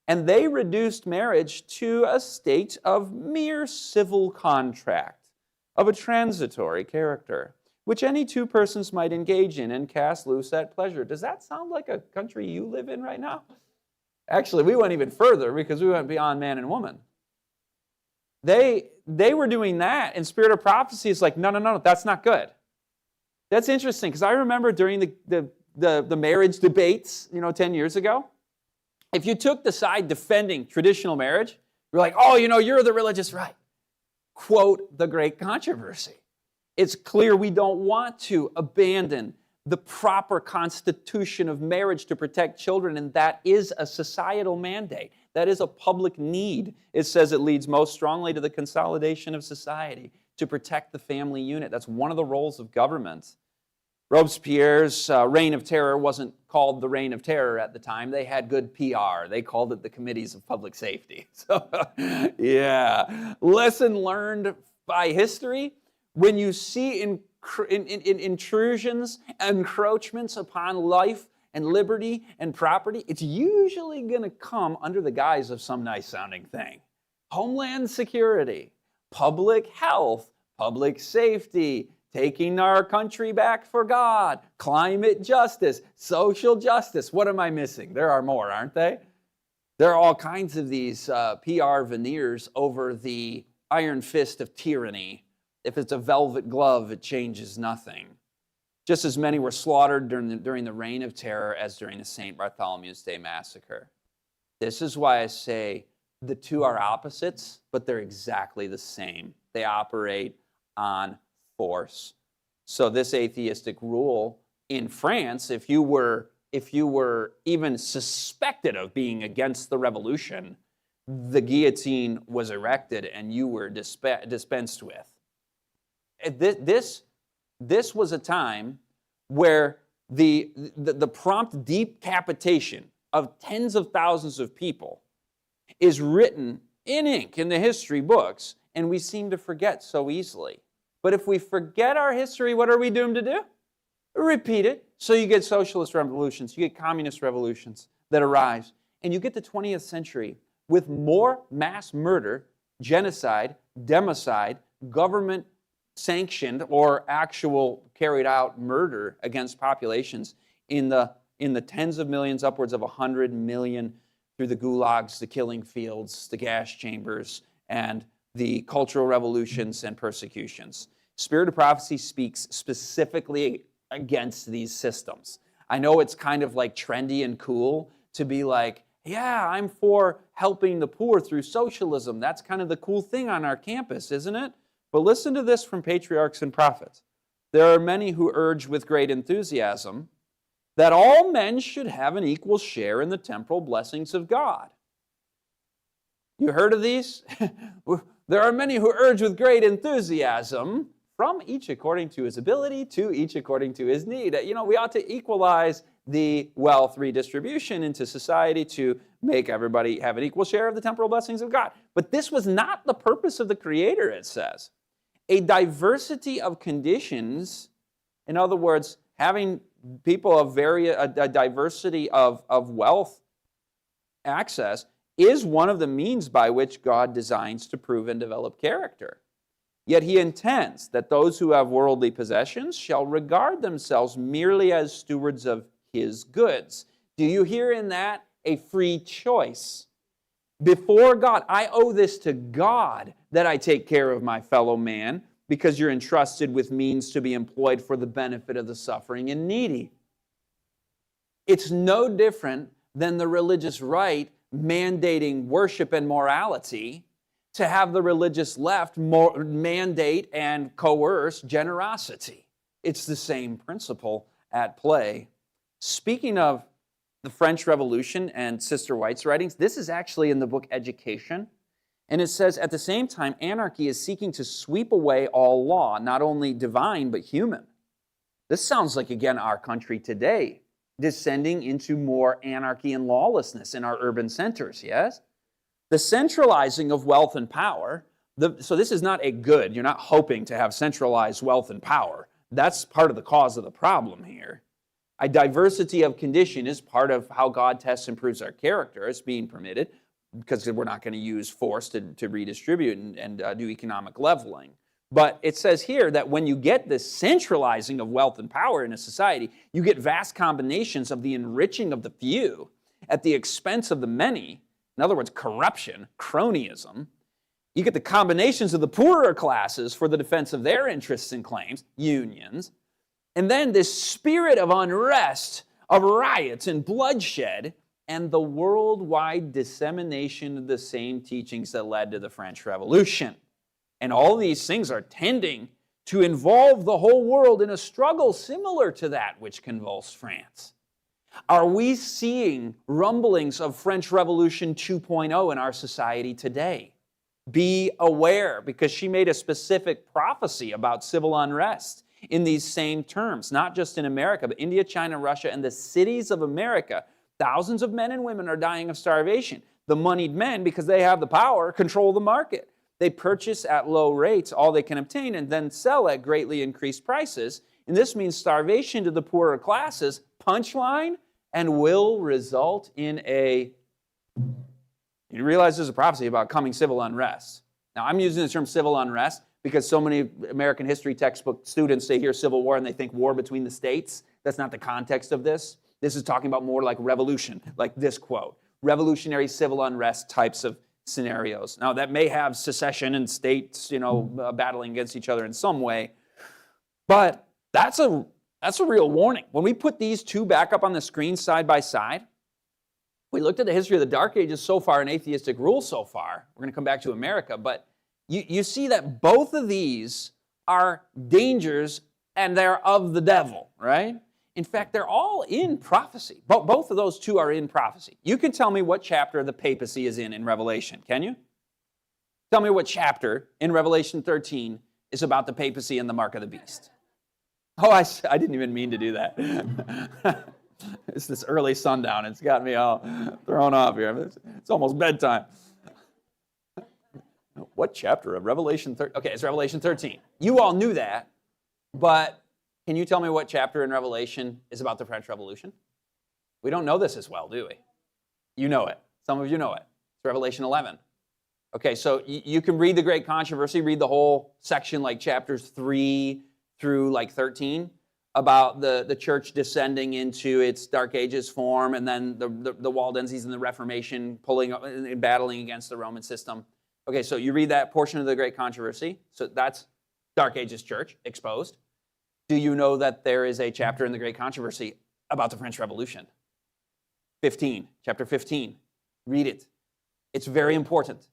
And they reduced marriage to a state of mere civil contract, of a transitory character, which any two persons might engage in and cast loose at pleasure. Does that sound like a country you live in right now? Actually, we went even further because we went beyond man and woman. They were doing that, and Spirit of Prophecy is like, no, that's not good. That's interesting, because I remember during the marriage debates, 10 years ago, if you took the side defending traditional marriage, you're like, oh, you're the religious right. Quote the Great Controversy. It's clear we don't want to abandon the proper constitution of marriage to protect children, and that is a societal mandate. That is a public need. It says it leads most strongly to the consolidation of society, to protect the family unit. That's one of the roles of government. Robespierre's reign of terror wasn't called the reign of terror at the time. They had good PR. They called it the committees of public safety. So, yeah. Lesson learned by history: when you see intrusions, encroachments upon life and liberty and property, it's usually going to come under the guise of some nice-sounding thing. Homeland security, public health, public safety, taking our country back for God, climate justice, social justice. What am I missing? There are more, aren't they? There are all kinds of these PR veneers over the iron fist of tyranny. If it's a velvet glove, it changes nothing. Just as many were slaughtered during the reign of terror as during the St. Bartholomew's Day massacre. This is why I say the two are opposites, but they're exactly the same. They operate on force. So this atheistic rule in France, if you were even suspected of being against the revolution, the guillotine was erected and you were dispensed with. This was a time where the prompt decapitation of tens of thousands of people is written in ink in the history books, and we seem to forget so easily. But if we forget our history, what are we doomed to do? Repeat it. So you get socialist revolutions, you get communist revolutions that arise, and you get the 20th century with more mass murder, genocide, democide, government-sanctioned or actual carried-out murder against populations in the tens of millions, upwards of 100 million, through the gulags, the killing fields, the gas chambers, and the cultural revolutions and persecutions. Spirit of Prophecy speaks specifically against these systems. I know it's kind of like trendy and cool to be like, yeah, I'm for helping the poor through socialism. That's kind of the cool thing on our campus, isn't it? But listen to this from Patriarchs and Prophets. There are many who urge with great enthusiasm that all men should have an equal share in the temporal blessings of God. You heard of these? There are many who urge with great enthusiasm, from each according to his ability, to each according to his need. We ought to equalize the wealth redistribution into society to make everybody have an equal share of the temporal blessings of God. But this was not the purpose of the Creator, it says. A diversity of conditions, in other words, having people of a diversity of wealth access, is one of the means by which God designs to prove and develop character. Yet he intends that those who have worldly possessions shall regard themselves merely as stewards of his goods. Do you hear in that a free choice? Before God, I owe this to God that I take care of my fellow man, because you're entrusted with means to be employed for the benefit of the suffering and needy. It's no different than the religious right mandating worship and morality to have the religious left mandate and coerce generosity. It's the same principle at play. Speaking of the French Revolution and Sister White's writings, this is actually in the book Education. And it says, at the same time, anarchy is seeking to sweep away all law, not only divine, but human. This sounds like, again, our country today, descending into more anarchy and lawlessness in our urban centers, yes? The centralizing of wealth and power, so this is not a good. You're not hoping to have centralized wealth and power. That's part of the cause of the problem here. A diversity of condition is part of how God tests and proves our character. It's being permitted because we're not going to use force to redistribute and do economic leveling. But it says here that when you get this centralizing of wealth and power in a society, you get vast combinations of the enriching of the few at the expense of the many. In other words, corruption, cronyism. You get the combinations of the poorer classes for the defense of their interests and claims, unions. And then this spirit of unrest, of riots and bloodshed, and the worldwide dissemination of the same teachings that led to the French Revolution. And all these things are tending to involve the whole world in a struggle similar to that which convulsed France. Are we seeing rumblings of French Revolution 2.0 in our society today? Be aware, because she made a specific prophecy about civil unrest in these same terms, not just in America, but India, China, Russia, and the cities of America. Thousands of men and women are dying of starvation. The moneyed men, because they have the power, control the market. They purchase at low rates all they can obtain and then sell at greatly increased prices. And this means starvation to the poorer classes, punchline, and will result in a, you realize there's a prophecy about coming civil unrest. Now, I'm using the term civil unrest because so many American history textbook students, they hear Civil War and they think war between the states. That's not the context of this. This is talking about more like revolution, like this quote. Revolutionary civil unrest types of scenarios. Now, that may have secession and states, battling against each other in some way, but that's a real warning. When we put these two back up on the screen side by side, we looked at the history of the Dark Ages so far and atheistic rule so far. We're going to come back to America, but you see that both of these are dangers and they're of the devil, right? In fact, they're all in prophecy. Both of those two are in prophecy. You can tell me what chapter the papacy is in Revelation, can you? Tell me what chapter in Revelation 13 is about the papacy and the mark of the beast. Oh, I didn't even mean to do that. It's this early sundown. It's got me all thrown off here. It's almost bedtime. What chapter of Revelation 13? Okay, it's Revelation 13. You all knew that, but can you tell me what chapter in Revelation is about the French Revolution? We don't know this as well, do we? You know it. Some of you know it. It's Revelation 11. Okay, so you can read the Great Controversy, read the whole section like chapters 3 through like 13 about the church descending into its Dark Ages form, and then the Waldenses and the Reformation pulling up and battling against the Roman system. Okay, so you read that portion of the Great Controversy. So that's Dark Ages church exposed. Do you know that there is a chapter in the Great Controversy about the French Revolution? 15, chapter 15. Read it. It's very important.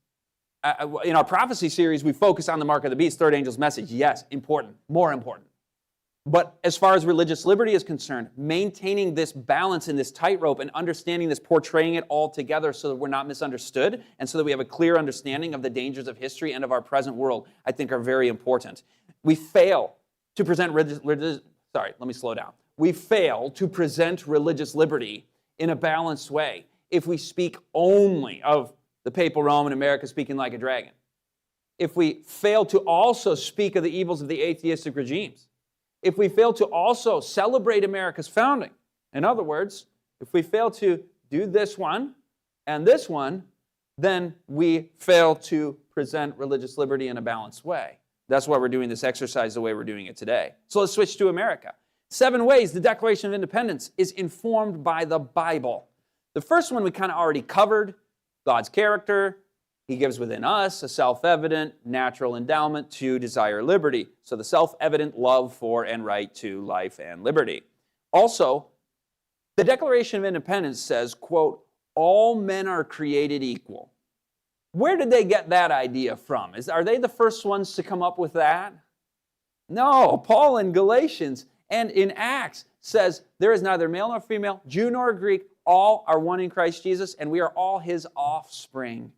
In our prophecy series, we focus on the mark of the beast, third angel's message. Yes, important, more important. But as far as religious liberty is concerned, maintaining this balance in this tightrope and understanding this, portraying it all together so that we're not misunderstood and so that we have a clear understanding of the dangers of history and of our present world, I think are very important. We fail to present We fail to present religious liberty in a balanced way if we speak only of the papal Rome and America speaking like a dragon. If we fail to also speak of the evils of the atheistic regimes. If we fail to also celebrate America's founding. In other words, if we fail to do this one and this one, then we fail to present religious liberty in a balanced way. That's why we're doing this exercise the way we're doing it today. So let's switch to America. 7 ways the Declaration of Independence is informed by the Bible. The first one we kind of already covered. God's character. He gives within us a self-evident, natural endowment to desire liberty. So the self-evident love for and right to life and liberty. Also, the Declaration of Independence says, quote, all men are created equal. Where did they get that idea from? Are they the first ones to come up with that? No, Paul in Galatians and in Acts says there is neither male nor female, Jew nor Greek, all are one in Christ Jesus, and we are all his offspring.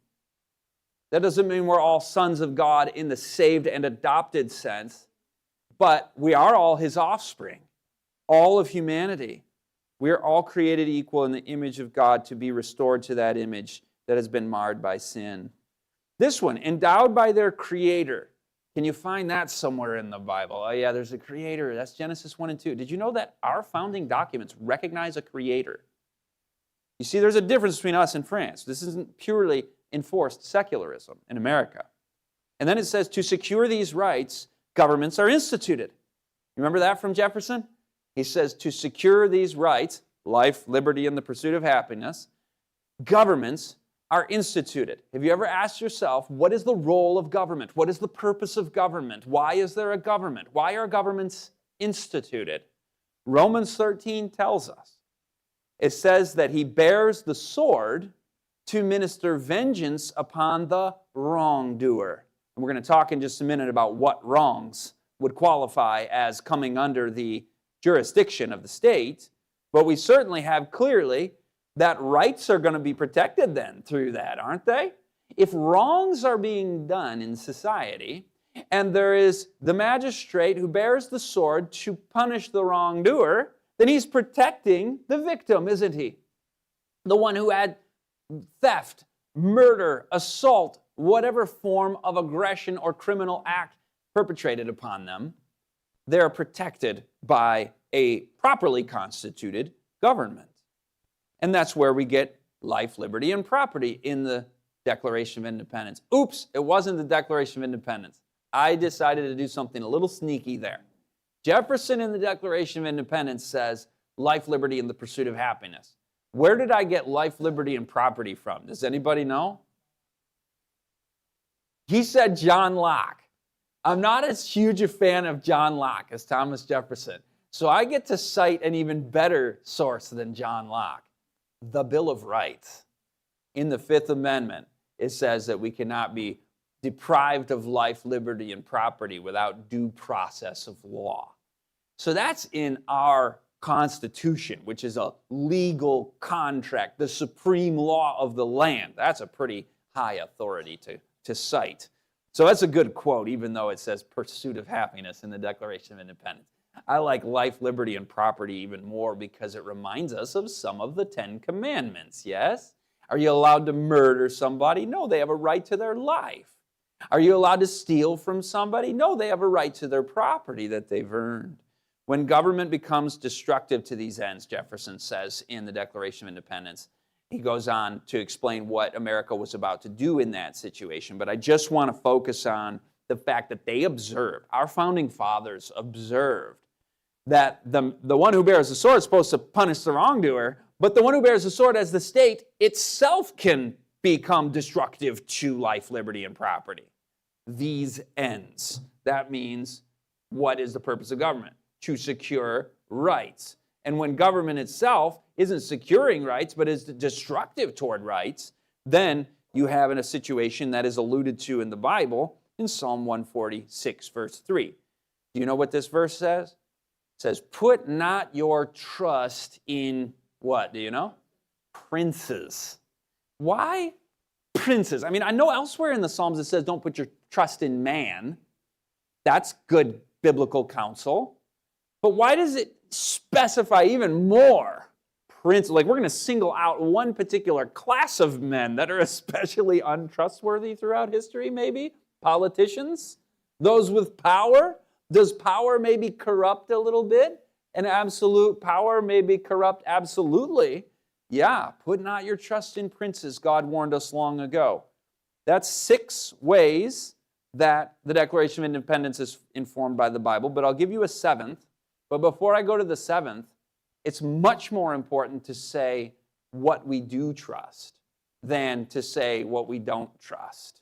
That doesn't mean we're all sons of God in the saved and adopted sense, but we are all his offspring, all of humanity. We are all created equal in the image of God to be restored to that image that has been marred by sin. This one, endowed by their Creator. Can you find that somewhere in the Bible? Oh yeah, there's a Creator. That's Genesis 1 and 2. Did you know that our founding documents recognize a Creator? You see, there's a difference between us and France. This isn't purely enforced secularism in America. And then it says, to secure these rights, governments are instituted. Remember that from Jefferson? He says, to secure these rights, life, liberty, and the pursuit of happiness, governments are instituted. Have you ever asked yourself, what is the role of government? What is the purpose of government? Why is there a government? Why are governments instituted? Romans 13 tells us. It says that he bears the sword to minister vengeance upon the wrongdoer. And we're going to talk in just a minute about what wrongs would qualify as coming under the jurisdiction of the state, but we certainly have clearly that rights are going to be protected then through that, aren't they? If wrongs are being done in society, and there is the magistrate who bears the sword to punish the wrongdoer, then he's protecting the victim, isn't he? The one who had theft, murder, assault, whatever form of aggression or criminal act perpetrated upon them, they're protected by a properly constituted government. And that's where we get life, liberty, and property in the Declaration of Independence. Oops, it wasn't the Declaration of Independence. I decided to do something a little sneaky there. Jefferson in the Declaration of Independence says life, liberty, and the pursuit of happiness. Where did I get life, liberty, and property from? Does anybody know? He said John Locke. I'm not as huge a fan of John Locke as Thomas Jefferson. So I get to cite an even better source than John Locke. The Bill of Rights. In the Fifth Amendment, it says that we cannot be deprived of life, liberty, and property without due process of law. So that's in our Constitution, which is a legal contract, the supreme law of the land. That's a pretty high authority to cite. So that's a good quote, even though it says pursuit of happiness in the Declaration of Independence. I like life, liberty, and property even more because it reminds us of some of the 10 Commandments, yes? Are you allowed to murder somebody? No, they have a right to their life. Are you allowed to steal from somebody? No, they have a right to their property that they've earned. When government becomes destructive to these ends, Jefferson says in the Declaration of Independence, he goes on to explain what America was about to do in that situation. But I just want to focus on the fact that they observed, our founding fathers observed, that the one who bears the sword is supposed to punish the wrongdoer, but the one who bears the sword as the state itself can become destructive to life, liberty, and property. These ends. That means, what is the purpose of government? To secure rights. And when government itself isn't securing rights, but is destructive toward rights, then you have in a situation that is alluded to in the Bible in Psalm 146, verse 3. Do you know what this verse says? It says, put not your trust in what? Do you know? Princes. Why princes? I mean, I know elsewhere in the Psalms it says don't put your trust in man. That's good biblical counsel. But why does it specify even more prince? Like we're going to single out one particular class of men that are especially untrustworthy throughout history, maybe? Politicians? Those with power? Does power maybe corrupt a little bit? And absolute power maybe corrupt absolutely. Yeah, put not your trust in princes, God warned us long ago. That's 6 ways that the Declaration of Independence is informed by the Bible, but I'll give you a 7th. But before I go to the 7th, it's much more important to say what we do trust. than to say what we don't trust.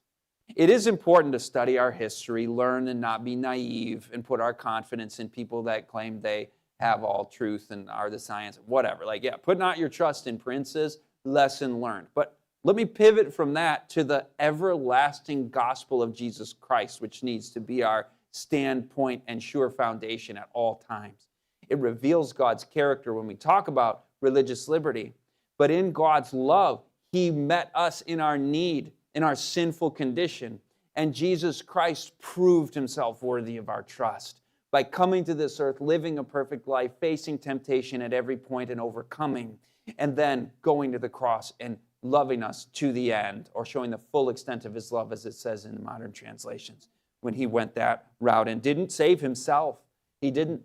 It is important to study our history, learn and not be naive, and put our confidence in people that claim they have all truth and are the science, whatever. Put not your trust in princes, lesson learned. But let me pivot from that to the everlasting gospel of Jesus Christ, which needs to be our standpoint and sure foundation at all times. It reveals God's character when we talk about religious liberty. But in God's love, He met us in our need, in our sinful condition, and Jesus Christ proved Himself worthy of our trust by coming to this earth, living a perfect life, facing temptation at every point and overcoming, and then going to the cross and loving us to the end, or showing the full extent of His love, as it says in the modern translations, when He went that route and didn't save Himself. He didn't.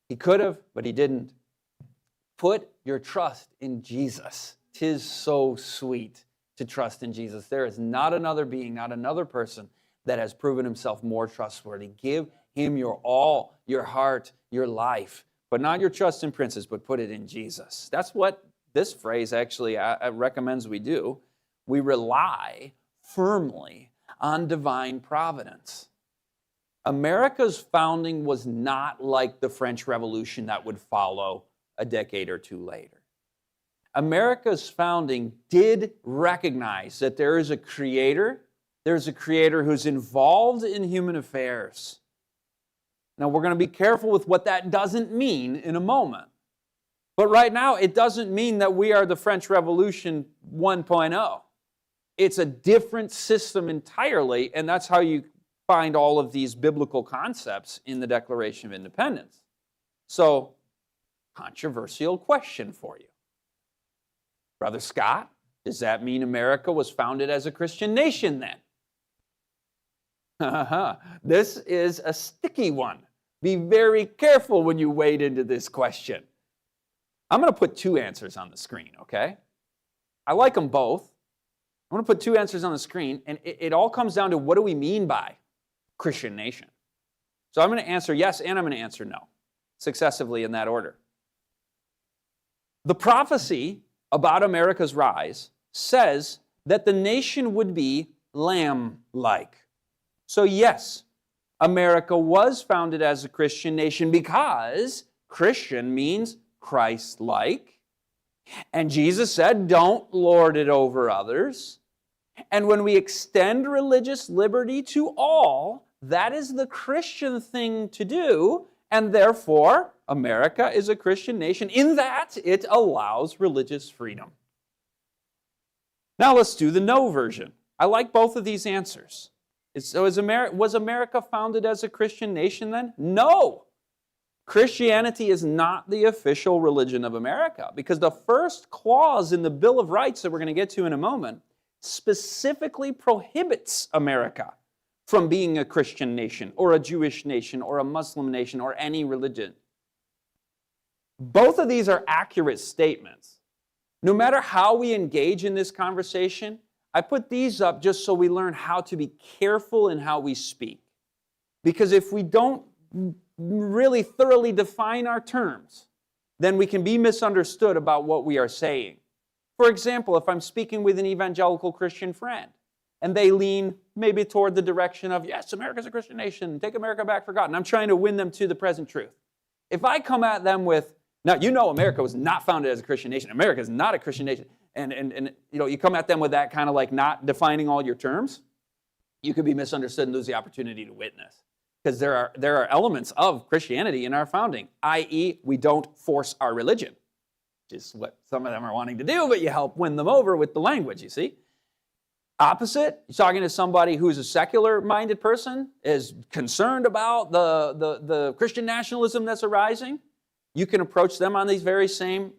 He could have, but He didn't. Put your trust in Jesus. 'Tis so sweet to trust in Jesus. There is not another being, not another person that has proven himself more trustworthy. Give Him your all, your heart, your life. Put not your trust in princes, but put it in Jesus. That's what this phrase actually recommends we do. We rely firmly on divine providence. America's founding was not like the French Revolution that would follow a decade or two later. America's founding did recognize that there is a creator. There's a creator who's involved in human affairs. Now, we're going to be careful with what that doesn't mean in a moment. But right now, it doesn't mean that we are the French Revolution 1.0. It's a different system entirely, and that's how you find all of these biblical concepts in the Declaration of Independence. So, controversial question for you. Brother Scott, does that mean America was founded as a Christian nation then? This is a sticky one. Be very careful when you wade into this question. I'm going to put two answers on the screen, okay? I like them both. I'm going to put two answers on the screen, and it all comes down to what do we mean by Christian nation? So I'm going to answer yes and I'm going to answer no, successively in that order. The prophecy about America's rise says that the nation would be lamb-like. So yes, America was founded as a Christian nation because Christian means Christ-like. And Jesus said, don't lord it over others. And when we extend religious liberty to all, that is the Christian thing to do. And therefore, America is a Christian nation in that it allows religious freedom. Now let's do the no version. I like both of these answers. Was America founded as a Christian nation then? No. Christianity is not the official religion of America because the first clause in the Bill of Rights that we're going to get to in a moment specifically prohibits America from being a Christian nation or a Jewish nation or a Muslim nation or any religion. Both of these are accurate statements. No matter how we engage in this conversation, I put these up just so we learn how to be careful in how we speak. Because if we don't really thoroughly define our terms, then we can be misunderstood about what we are saying. For example, if I'm speaking with an evangelical Christian friend, and they lean maybe toward the direction of, yes, America's a Christian nation, take America back for God, and I'm trying to win them to the present truth. If I come at them with, now you know America was not founded as a Christian nation, America is not a Christian nation, and you come at them with that kind of like not defining all your terms, you could be misunderstood and lose the opportunity to witness. Because there are elements of Christianity in our founding, i.e., we don't force our religion, which is what some of them are wanting to do, but you help win them over with the language, you see. Opposite, you're talking to somebody who's a secular-minded person, is concerned about the Christian nationalism that's arising, you can approach them on this very same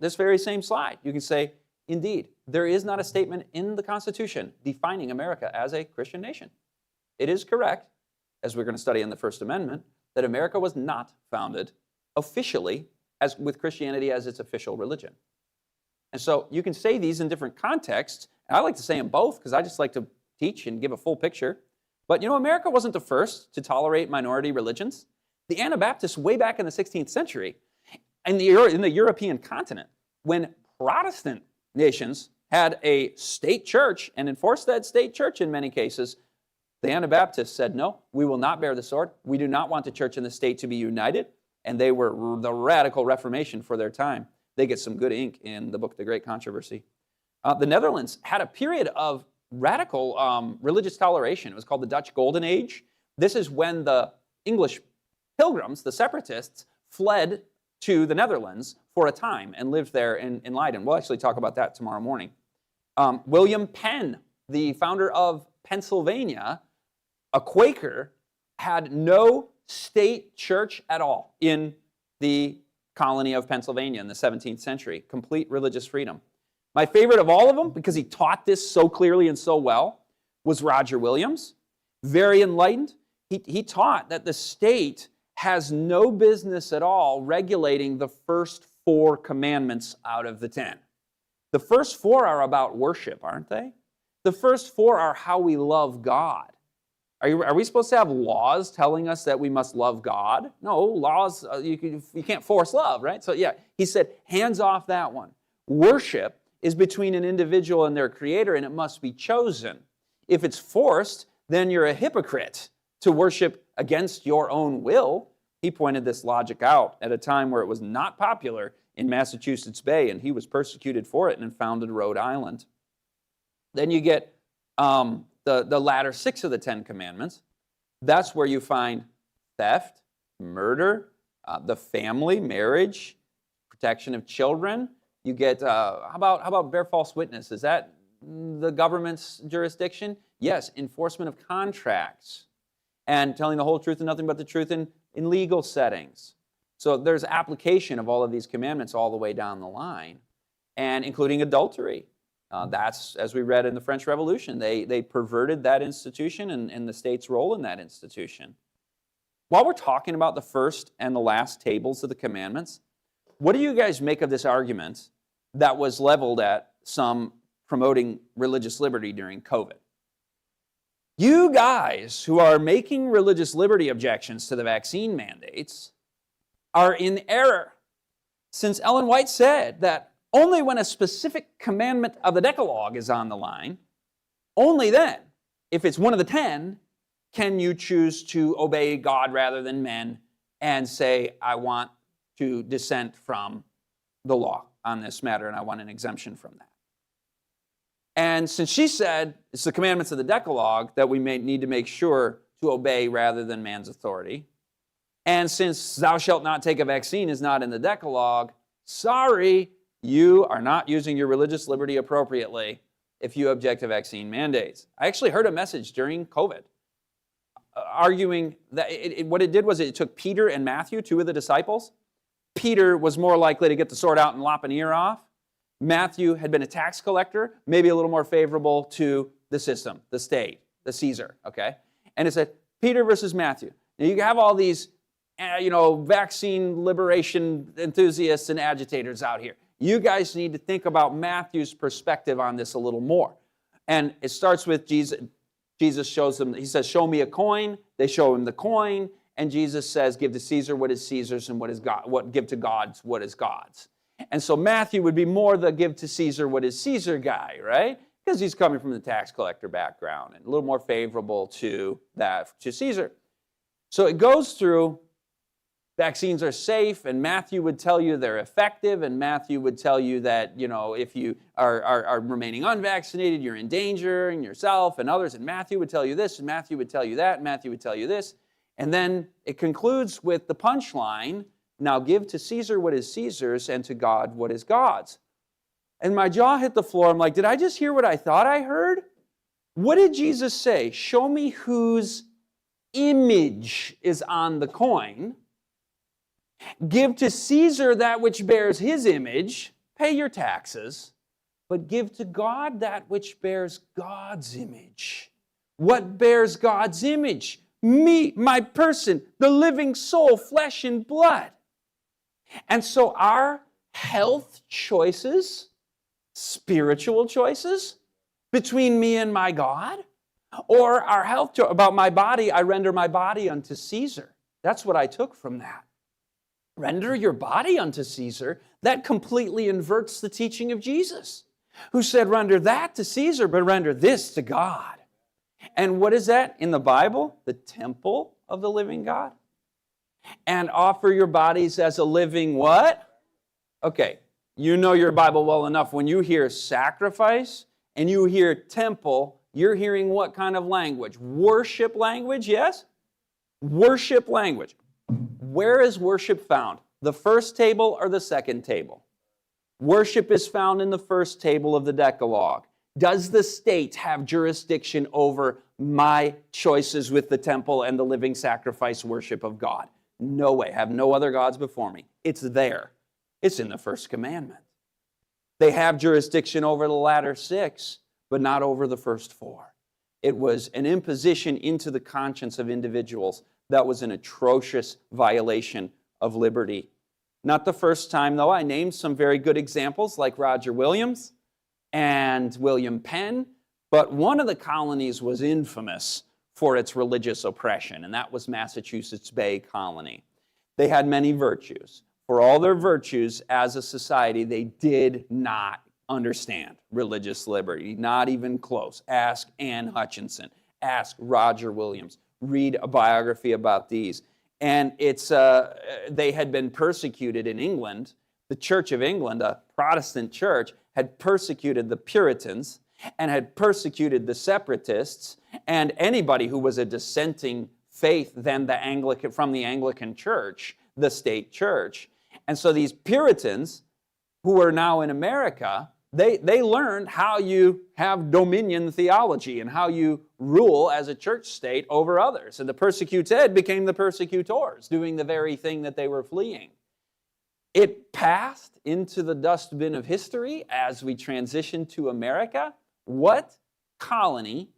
slide. You can say, indeed, there is not a statement in the Constitution defining America as a Christian nation. It is correct, as we're going to study in the First Amendment, that America was not founded officially with Christianity as its official religion. And so you can say these in different contexts, and I like to say them both because I just like to teach and give a full picture. But America wasn't the first to tolerate minority religions. The Anabaptists way back in the 16th century, in the European continent, when Protestant nations had a state church and enforced that state church in many cases. The Anabaptists said, no, we will not bear the sword. We do not want the church and the state to be united. And they were the radical Reformation for their time. They get some good ink in the book, The Great Controversy. The Netherlands had a period of radical religious toleration. It was called the Dutch Golden Age. This is when the English pilgrims, the separatists, fled to the Netherlands for a time and lived there in Leiden. We'll actually talk about that tomorrow morning. William Penn, the founder of Pennsylvania, a Quaker, had no state church at all in the colony of Pennsylvania in the 17th century. Complete religious freedom. My favorite of all of them, because he taught this so clearly and so well, was Roger Williams. Very enlightened. He taught that the state has no business at all regulating the first 4 commandments out of the 10. The first 4 are about worship, aren't they? The first 4 are how we love God. Are we supposed to have laws telling us that we must love God? No, laws, you can't force love, right? So yeah, he said, hands off that one. Worship is between an individual and their creator, and it must be chosen. If it's forced, then you're a hypocrite to worship against your own will. He pointed this logic out at a time where it was not popular in Massachusetts Bay, and he was persecuted for it and founded Rhode Island. Then you get the latter 6 of the 10 commandments. That's where you find theft, murder, the family, marriage, protection of children. You get, how about bear false witness? Is that the government's jurisdiction? Yes, enforcement of contracts and telling the whole truth and nothing but the truth in legal settings. So there's application of all of these commandments all the way down the line, and including adultery. That's, as we read in the French Revolution, they perverted that institution and the state's role in that institution. While we're talking about the first and the last tables of the commandments, what do you guys make of this argument that was leveled at some promoting religious liberty during COVID? You guys who are making religious liberty objections to the vaccine mandates are in error, since Ellen White said that only when a specific commandment of the Decalogue is on the line, only then, if it's one of the 10, can you choose to obey God rather than men and say, I want to dissent from the law on this matter and I want an exemption from that. And since she said it's the commandments of the Decalogue that we may need to make sure to obey rather than man's authority, and since thou shalt not take a vaccine is not in the Decalogue, sorry, you are not using your religious liberty appropriately if you object to vaccine mandates. I actually heard a message during COVID arguing that what it did was it took Peter and Matthew, 2 of the disciples. Peter was more likely to get the sword out and lop an ear off. Matthew had been a tax collector, maybe a little more favorable to the system, the state, the Caesar, okay? And it said, Peter versus Matthew. Now you have all these, vaccine liberation enthusiasts and agitators out here. You guys need to think about Matthew's perspective on this a little more. And it starts with Jesus. Jesus shows them, he says, show me a coin. They show him the coin. And Jesus says, give to Caesar what is Caesar's and give to God's what is God's. And so Matthew would be more the give to Caesar what is Caesar guy, right? Because he's coming from the tax collector background and a little more favorable to Caesar. So it goes through, vaccines are safe, and Matthew would tell you they're effective, and Matthew would tell you that, if you are remaining unvaccinated, you're endangering yourself and others, and Matthew would tell you this, and Matthew would tell you that, and Matthew would tell you this. And then it concludes with the punchline, now give to Caesar what is Caesar's, and to God what is God's. And my jaw hit the floor. I'm like, did I just hear what I thought I heard? What did Jesus say? Show me whose image is on the coin. Give to Caesar that which bears his image. Pay your taxes. But give to God that which bears God's image. What bears God's image? Me, my person, the living soul, flesh and blood. And so our health choices, spiritual choices, between me and my God, or our health about my body, I render my body unto Caesar. That's what I took from that. Render your body unto Caesar, that completely inverts the teaching of Jesus. who said, render that to Caesar, but render this to God. And what is that in the Bible? The temple of the living God. And offer your bodies as a living what? Okay, you know your Bible well enough. When you hear sacrifice and you hear temple, you're hearing what kind of language? Worship language, yes? Worship language. Where is worship found? The first table or the second table? Worship is found in the first table of the Decalogue. Does the state have jurisdiction over my choices with the temple and the living sacrifice worship of God? No way. Have no other gods before me. It's there. It's in the first commandment. They have jurisdiction over the latter 6, but not over the first 4. It was an imposition into the conscience of individuals that was an atrocious violation of liberty. Not the first time, though. I named some very good examples like Roger Williams and William Penn, but one of the colonies was infamous for its religious oppression, and that was Massachusetts Bay Colony. They had many virtues. For all their virtues as a society, they did not understand religious liberty, not even close. Ask Anne Hutchinson, ask Roger Williams, read a biography about these. And they had been persecuted in England. The Church of England, a Protestant church, had persecuted the Puritans and had persecuted the separatists and anybody who was a dissenting faith than from the Anglican Church, the state church. And so these Puritans, who are now in America, they learned how you have dominion theology and how you rule as a church state over others. And the persecuted became the persecutors, doing the very thing that they were fleeing. It passed into the dustbin of history as we transitioned to America. What colony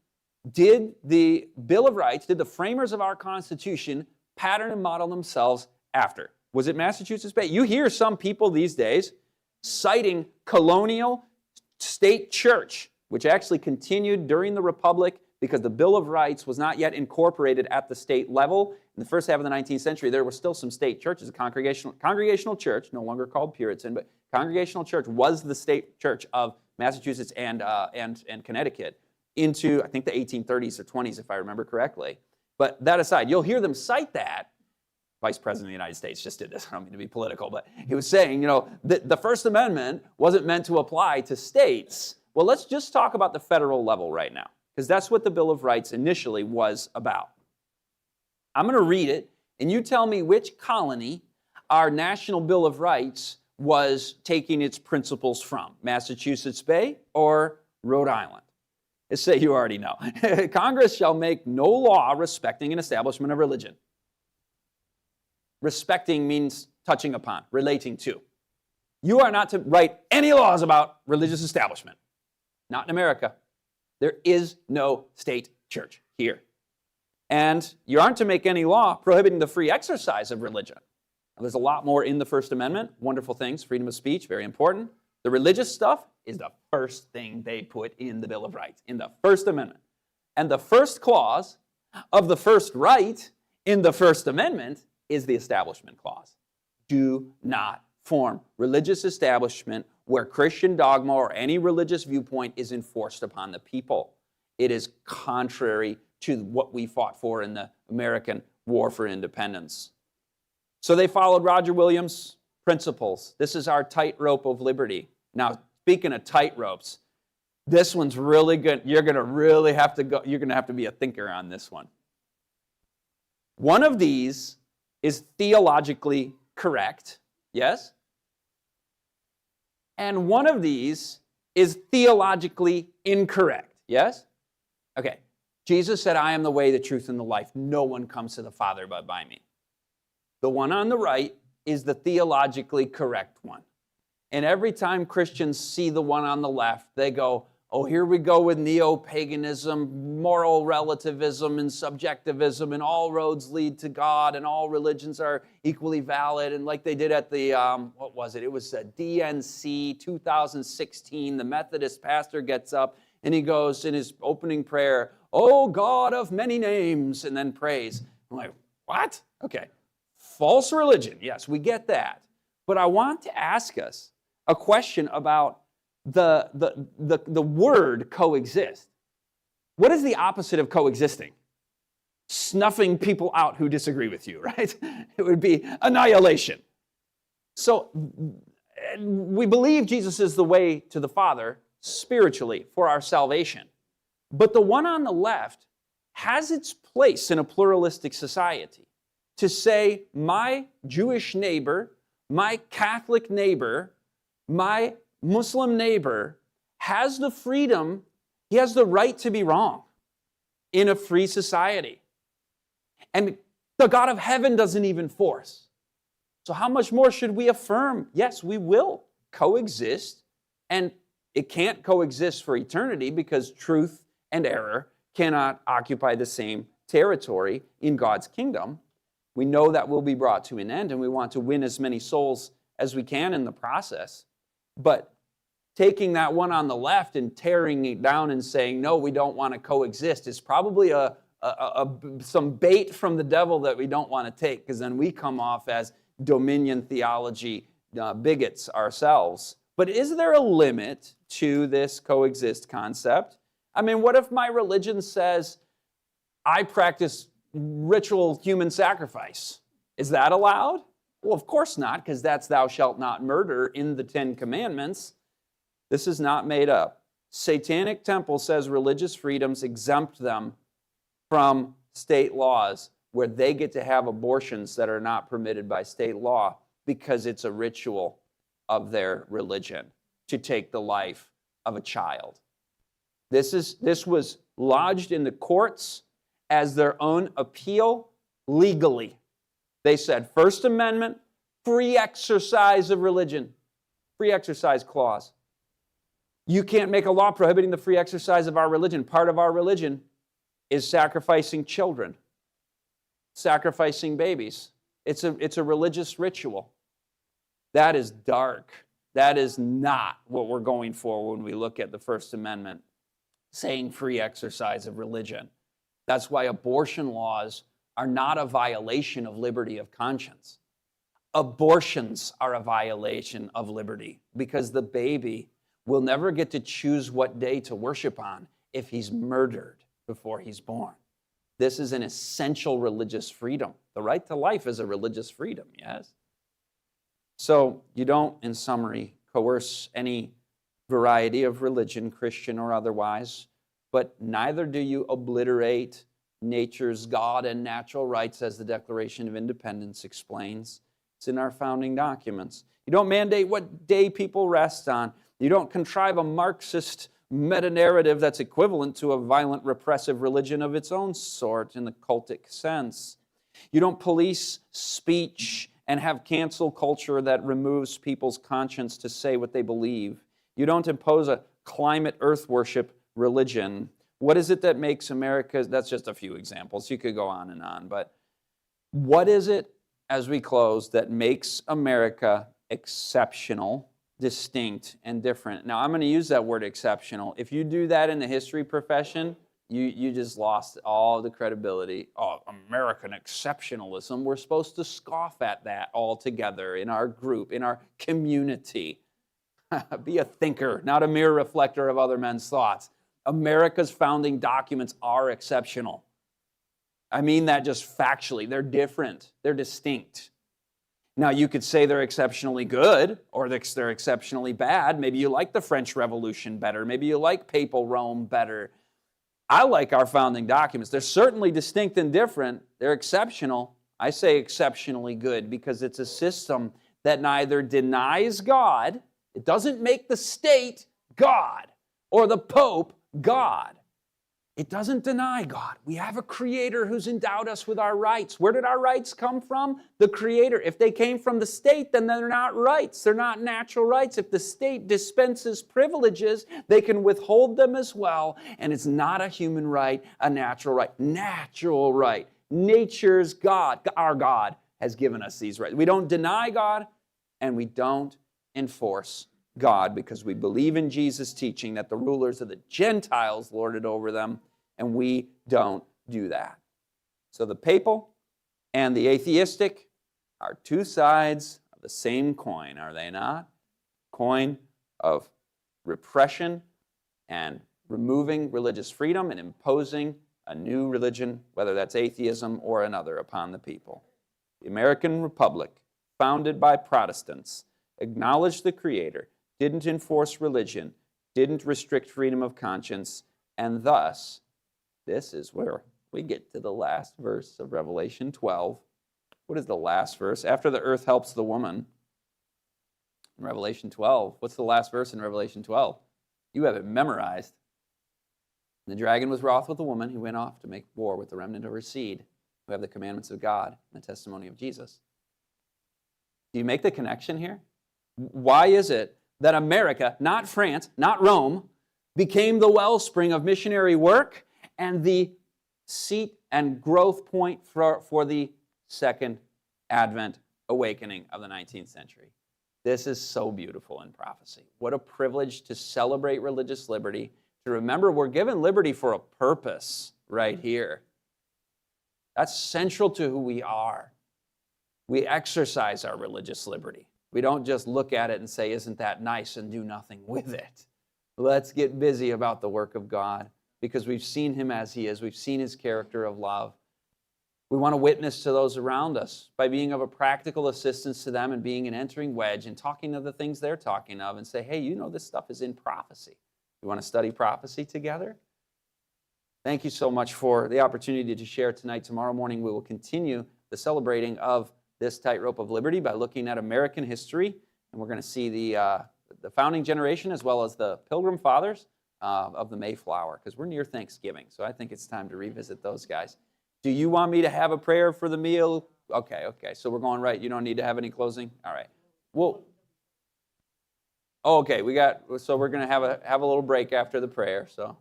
did the Bill of Rights, did the framers of our Constitution pattern and model themselves after? Was it Massachusetts Bay? You hear some people these days citing colonial state church, which actually continued during the Republic because the Bill of Rights was not yet incorporated at the state level. In the first half of the 19th century, there were still some state churches. A congregational church, no longer called Puritan, but congregational church was the state church of Massachusetts and Connecticut into, I think, the 1830s or 20s, if I remember correctly. But that aside, you'll hear them cite that. Vice President of the United States just did this. I don't mean to be political, but he was saying, the First Amendment wasn't meant to apply to states. Well, let's just talk about the federal level right now, because that's what the Bill of Rights initially was about. I'm going to read it, and you tell me which colony our National Bill of Rights was taking its principles from, Massachusetts Bay or Rhode Island. Let's say you already know. Congress shall make no law respecting an establishment of religion. Respecting means touching upon, relating to. You are not to write any laws about religious establishment. Not in America. There is no state church here. And you aren't to make any law prohibiting the free exercise of religion. Now, there's a lot more in the First Amendment. Wonderful things, freedom of speech, very important. The religious stuff is the first thing they put in the Bill of Rights, in the First Amendment. And the first clause of the first right in the First Amendment is the Establishment Clause. Do not form religious establishment where Christian dogma or any religious viewpoint is enforced upon the people. It is contrary to what we fought for in the American War for Independence. So they followed Roger Williams' principles. This is our tightrope of liberty. Now, speaking of tightropes, this one's really good. You're going to have to be a thinker on this one. One of these is theologically correct, yes? And one of these is theologically incorrect, yes? Okay, Jesus said, I am the way, the truth, and the life. No one comes to the Father but by me. The one on the right is the theologically correct one. And every time Christians see the one on the left, they go, oh, here we go with neo-paganism, moral relativism, and subjectivism, and all roads lead to God, and all religions are equally valid. And like they did at the, what was it? It was a DNC 2016. The Methodist pastor gets up, and he goes in his opening prayer, oh, God of many names, and then prays. I'm like, what? Okay. False religion. Yes, we get that. But I want to ask us a question about the word coexist. What is the opposite of coexisting? Snuffing people out who disagree with you, right? It would be annihilation. So we believe Jesus is the way to the Father spiritually for our salvation. But the one on the left has its place in a pluralistic society to say, my Jewish neighbor, my Catholic neighbor, my Muslim neighbor has the freedom, he has the right to be wrong in a free society. And the God of heaven doesn't even force. So how much more should we affirm? Yes, we will coexist, and it can't coexist for eternity because truth and error cannot occupy the same territory in God's kingdom. We know that will be brought to an end, and we want to win as many souls as we can in the process. But taking that one on the left and tearing it down and saying, no, we don't want to coexist, is probably some bait from the devil that we don't want to take, because then we come off as dominion theology bigots ourselves. But is there a limit to this coexist concept? I mean, what if my religion says I practice ritual human sacrifice? Is that allowed? Well, of course not, because that's thou shalt not murder in the 10 Commandments. This is not made up. Satanic Temple says religious freedoms exempt them from state laws where they get to have abortions that are not permitted by state law because it's a ritual of their religion to take the life of a child. This was lodged in the courts as their own appeal legally. They said, First Amendment, free exercise of religion, free exercise clause. You can't make a law prohibiting the free exercise of our religion. Part of our religion is sacrificing children, sacrificing babies. It's a religious ritual. That is dark. That is not what we're going for when we look at the First Amendment, saying free exercise of religion. That's why abortion laws are not a violation of liberty of conscience. Abortions are a violation of liberty because the baby will never get to choose what day to worship on if he's murdered before he's born. This is an essential religious freedom. The right to life is a religious freedom, yes? So you don't, in summary, coerce any variety of religion, Christian or otherwise, but neither do you obliterate nature's God and natural rights, as the Declaration of Independence explains. It's in our founding documents. You don't mandate what day people rest on. You don't contrive a Marxist meta-narrative that's equivalent to a violent repressive religion of its own sort in the cultic sense. You don't police speech and have cancel culture that removes people's conscience to say what they believe. You don't impose a climate earth worship religion. What is it that makes America, that's just a few examples, you could go on and on, but what is it, as we close, that makes America exceptional, distinct, and different? Now, I'm going to use that word exceptional. If you do that in the history profession, you just lost all the credibility. Oh, American exceptionalism. We're supposed to scoff at that altogether in our group, in our community. Be a thinker, not a mere reflector of other men's thoughts. America's founding documents are exceptional. I mean that just factually. They're different. They're distinct. Now, you could say they're exceptionally good or they're exceptionally bad. Maybe you like the French Revolution better. Maybe you like papal Rome better. I like our founding documents. They're certainly distinct and different. They're exceptional. I say exceptionally good because it's a system that neither denies God, it doesn't make the state God, or the Pope God. It doesn't deny God. We have a Creator who's endowed us with our rights. Where did our rights come from? The Creator. If they came from the state, then they're not rights. They're not natural rights. If the state dispenses privileges, they can withhold them as well. And it's not a human right, a natural right. Natural right. Nature's God, our God, has given us these rights. We don't deny God, and we don't enforce God because we believe in Jesus' teaching that the rulers of the Gentiles lord it over them, and we don't do that. So the papal and the atheistic are two sides of the same coin, are they not? Coin of repression and removing religious freedom and imposing a new religion, whether that's atheism or another, upon the people. The American Republic, founded by Protestants, acknowledged the Creator, didn't enforce religion, didn't restrict freedom of conscience, and thus, this is where we get to the last verse of Revelation 12. What is the last verse? After the earth helps the woman, in Revelation 12, what's the last verse in Revelation 12? You have it memorized. The dragon was wroth with the woman who went off to make war with the remnant of her seed, who have the commandments of God and the testimony of Jesus. Do you make the connection here? Why is it that America, not France, not Rome, became the wellspring of missionary work and the seat and growth point for the Second Advent awakening of the 19th century? This is so beautiful in prophecy. What a privilege to celebrate religious liberty, to remember we're given liberty for a purpose right here. That's central to who we are. We exercise our religious liberty. We don't just look at it and say, isn't that nice, and do nothing with it. Let's get busy about the work of God because we've seen Him as He is. We've seen His character of love. We want to witness to those around us by being of a practical assistance to them and being an entering wedge and talking of the things they're talking of and say, hey, you know this stuff is in prophecy. You want to study prophecy together? Thank you so much for the opportunity to share tonight. Tomorrow morning we will continue the celebrating of this tightrope of liberty by looking at American history, and we're going to see the founding generation as well as the Pilgrim Fathers of the Mayflower, because we're near Thanksgiving, so I think it's time to revisit those guys. Do you want me to have a prayer for the meal? Okay, so we're going right. You don't need to have any closing? All right. Well, okay, so we're going to have a little break after the prayer. So,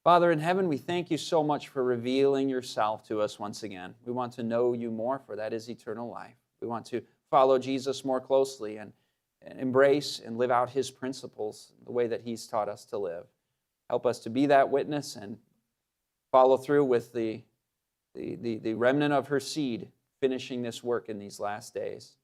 Father in heaven, we thank you so much for revealing yourself to us once again. We want to know you more, for that is eternal life. We want to follow Jesus more closely and embrace and live out his principles the way that he's taught us to live. Help us to be that witness and follow through with the remnant of her seed finishing this work in these last days.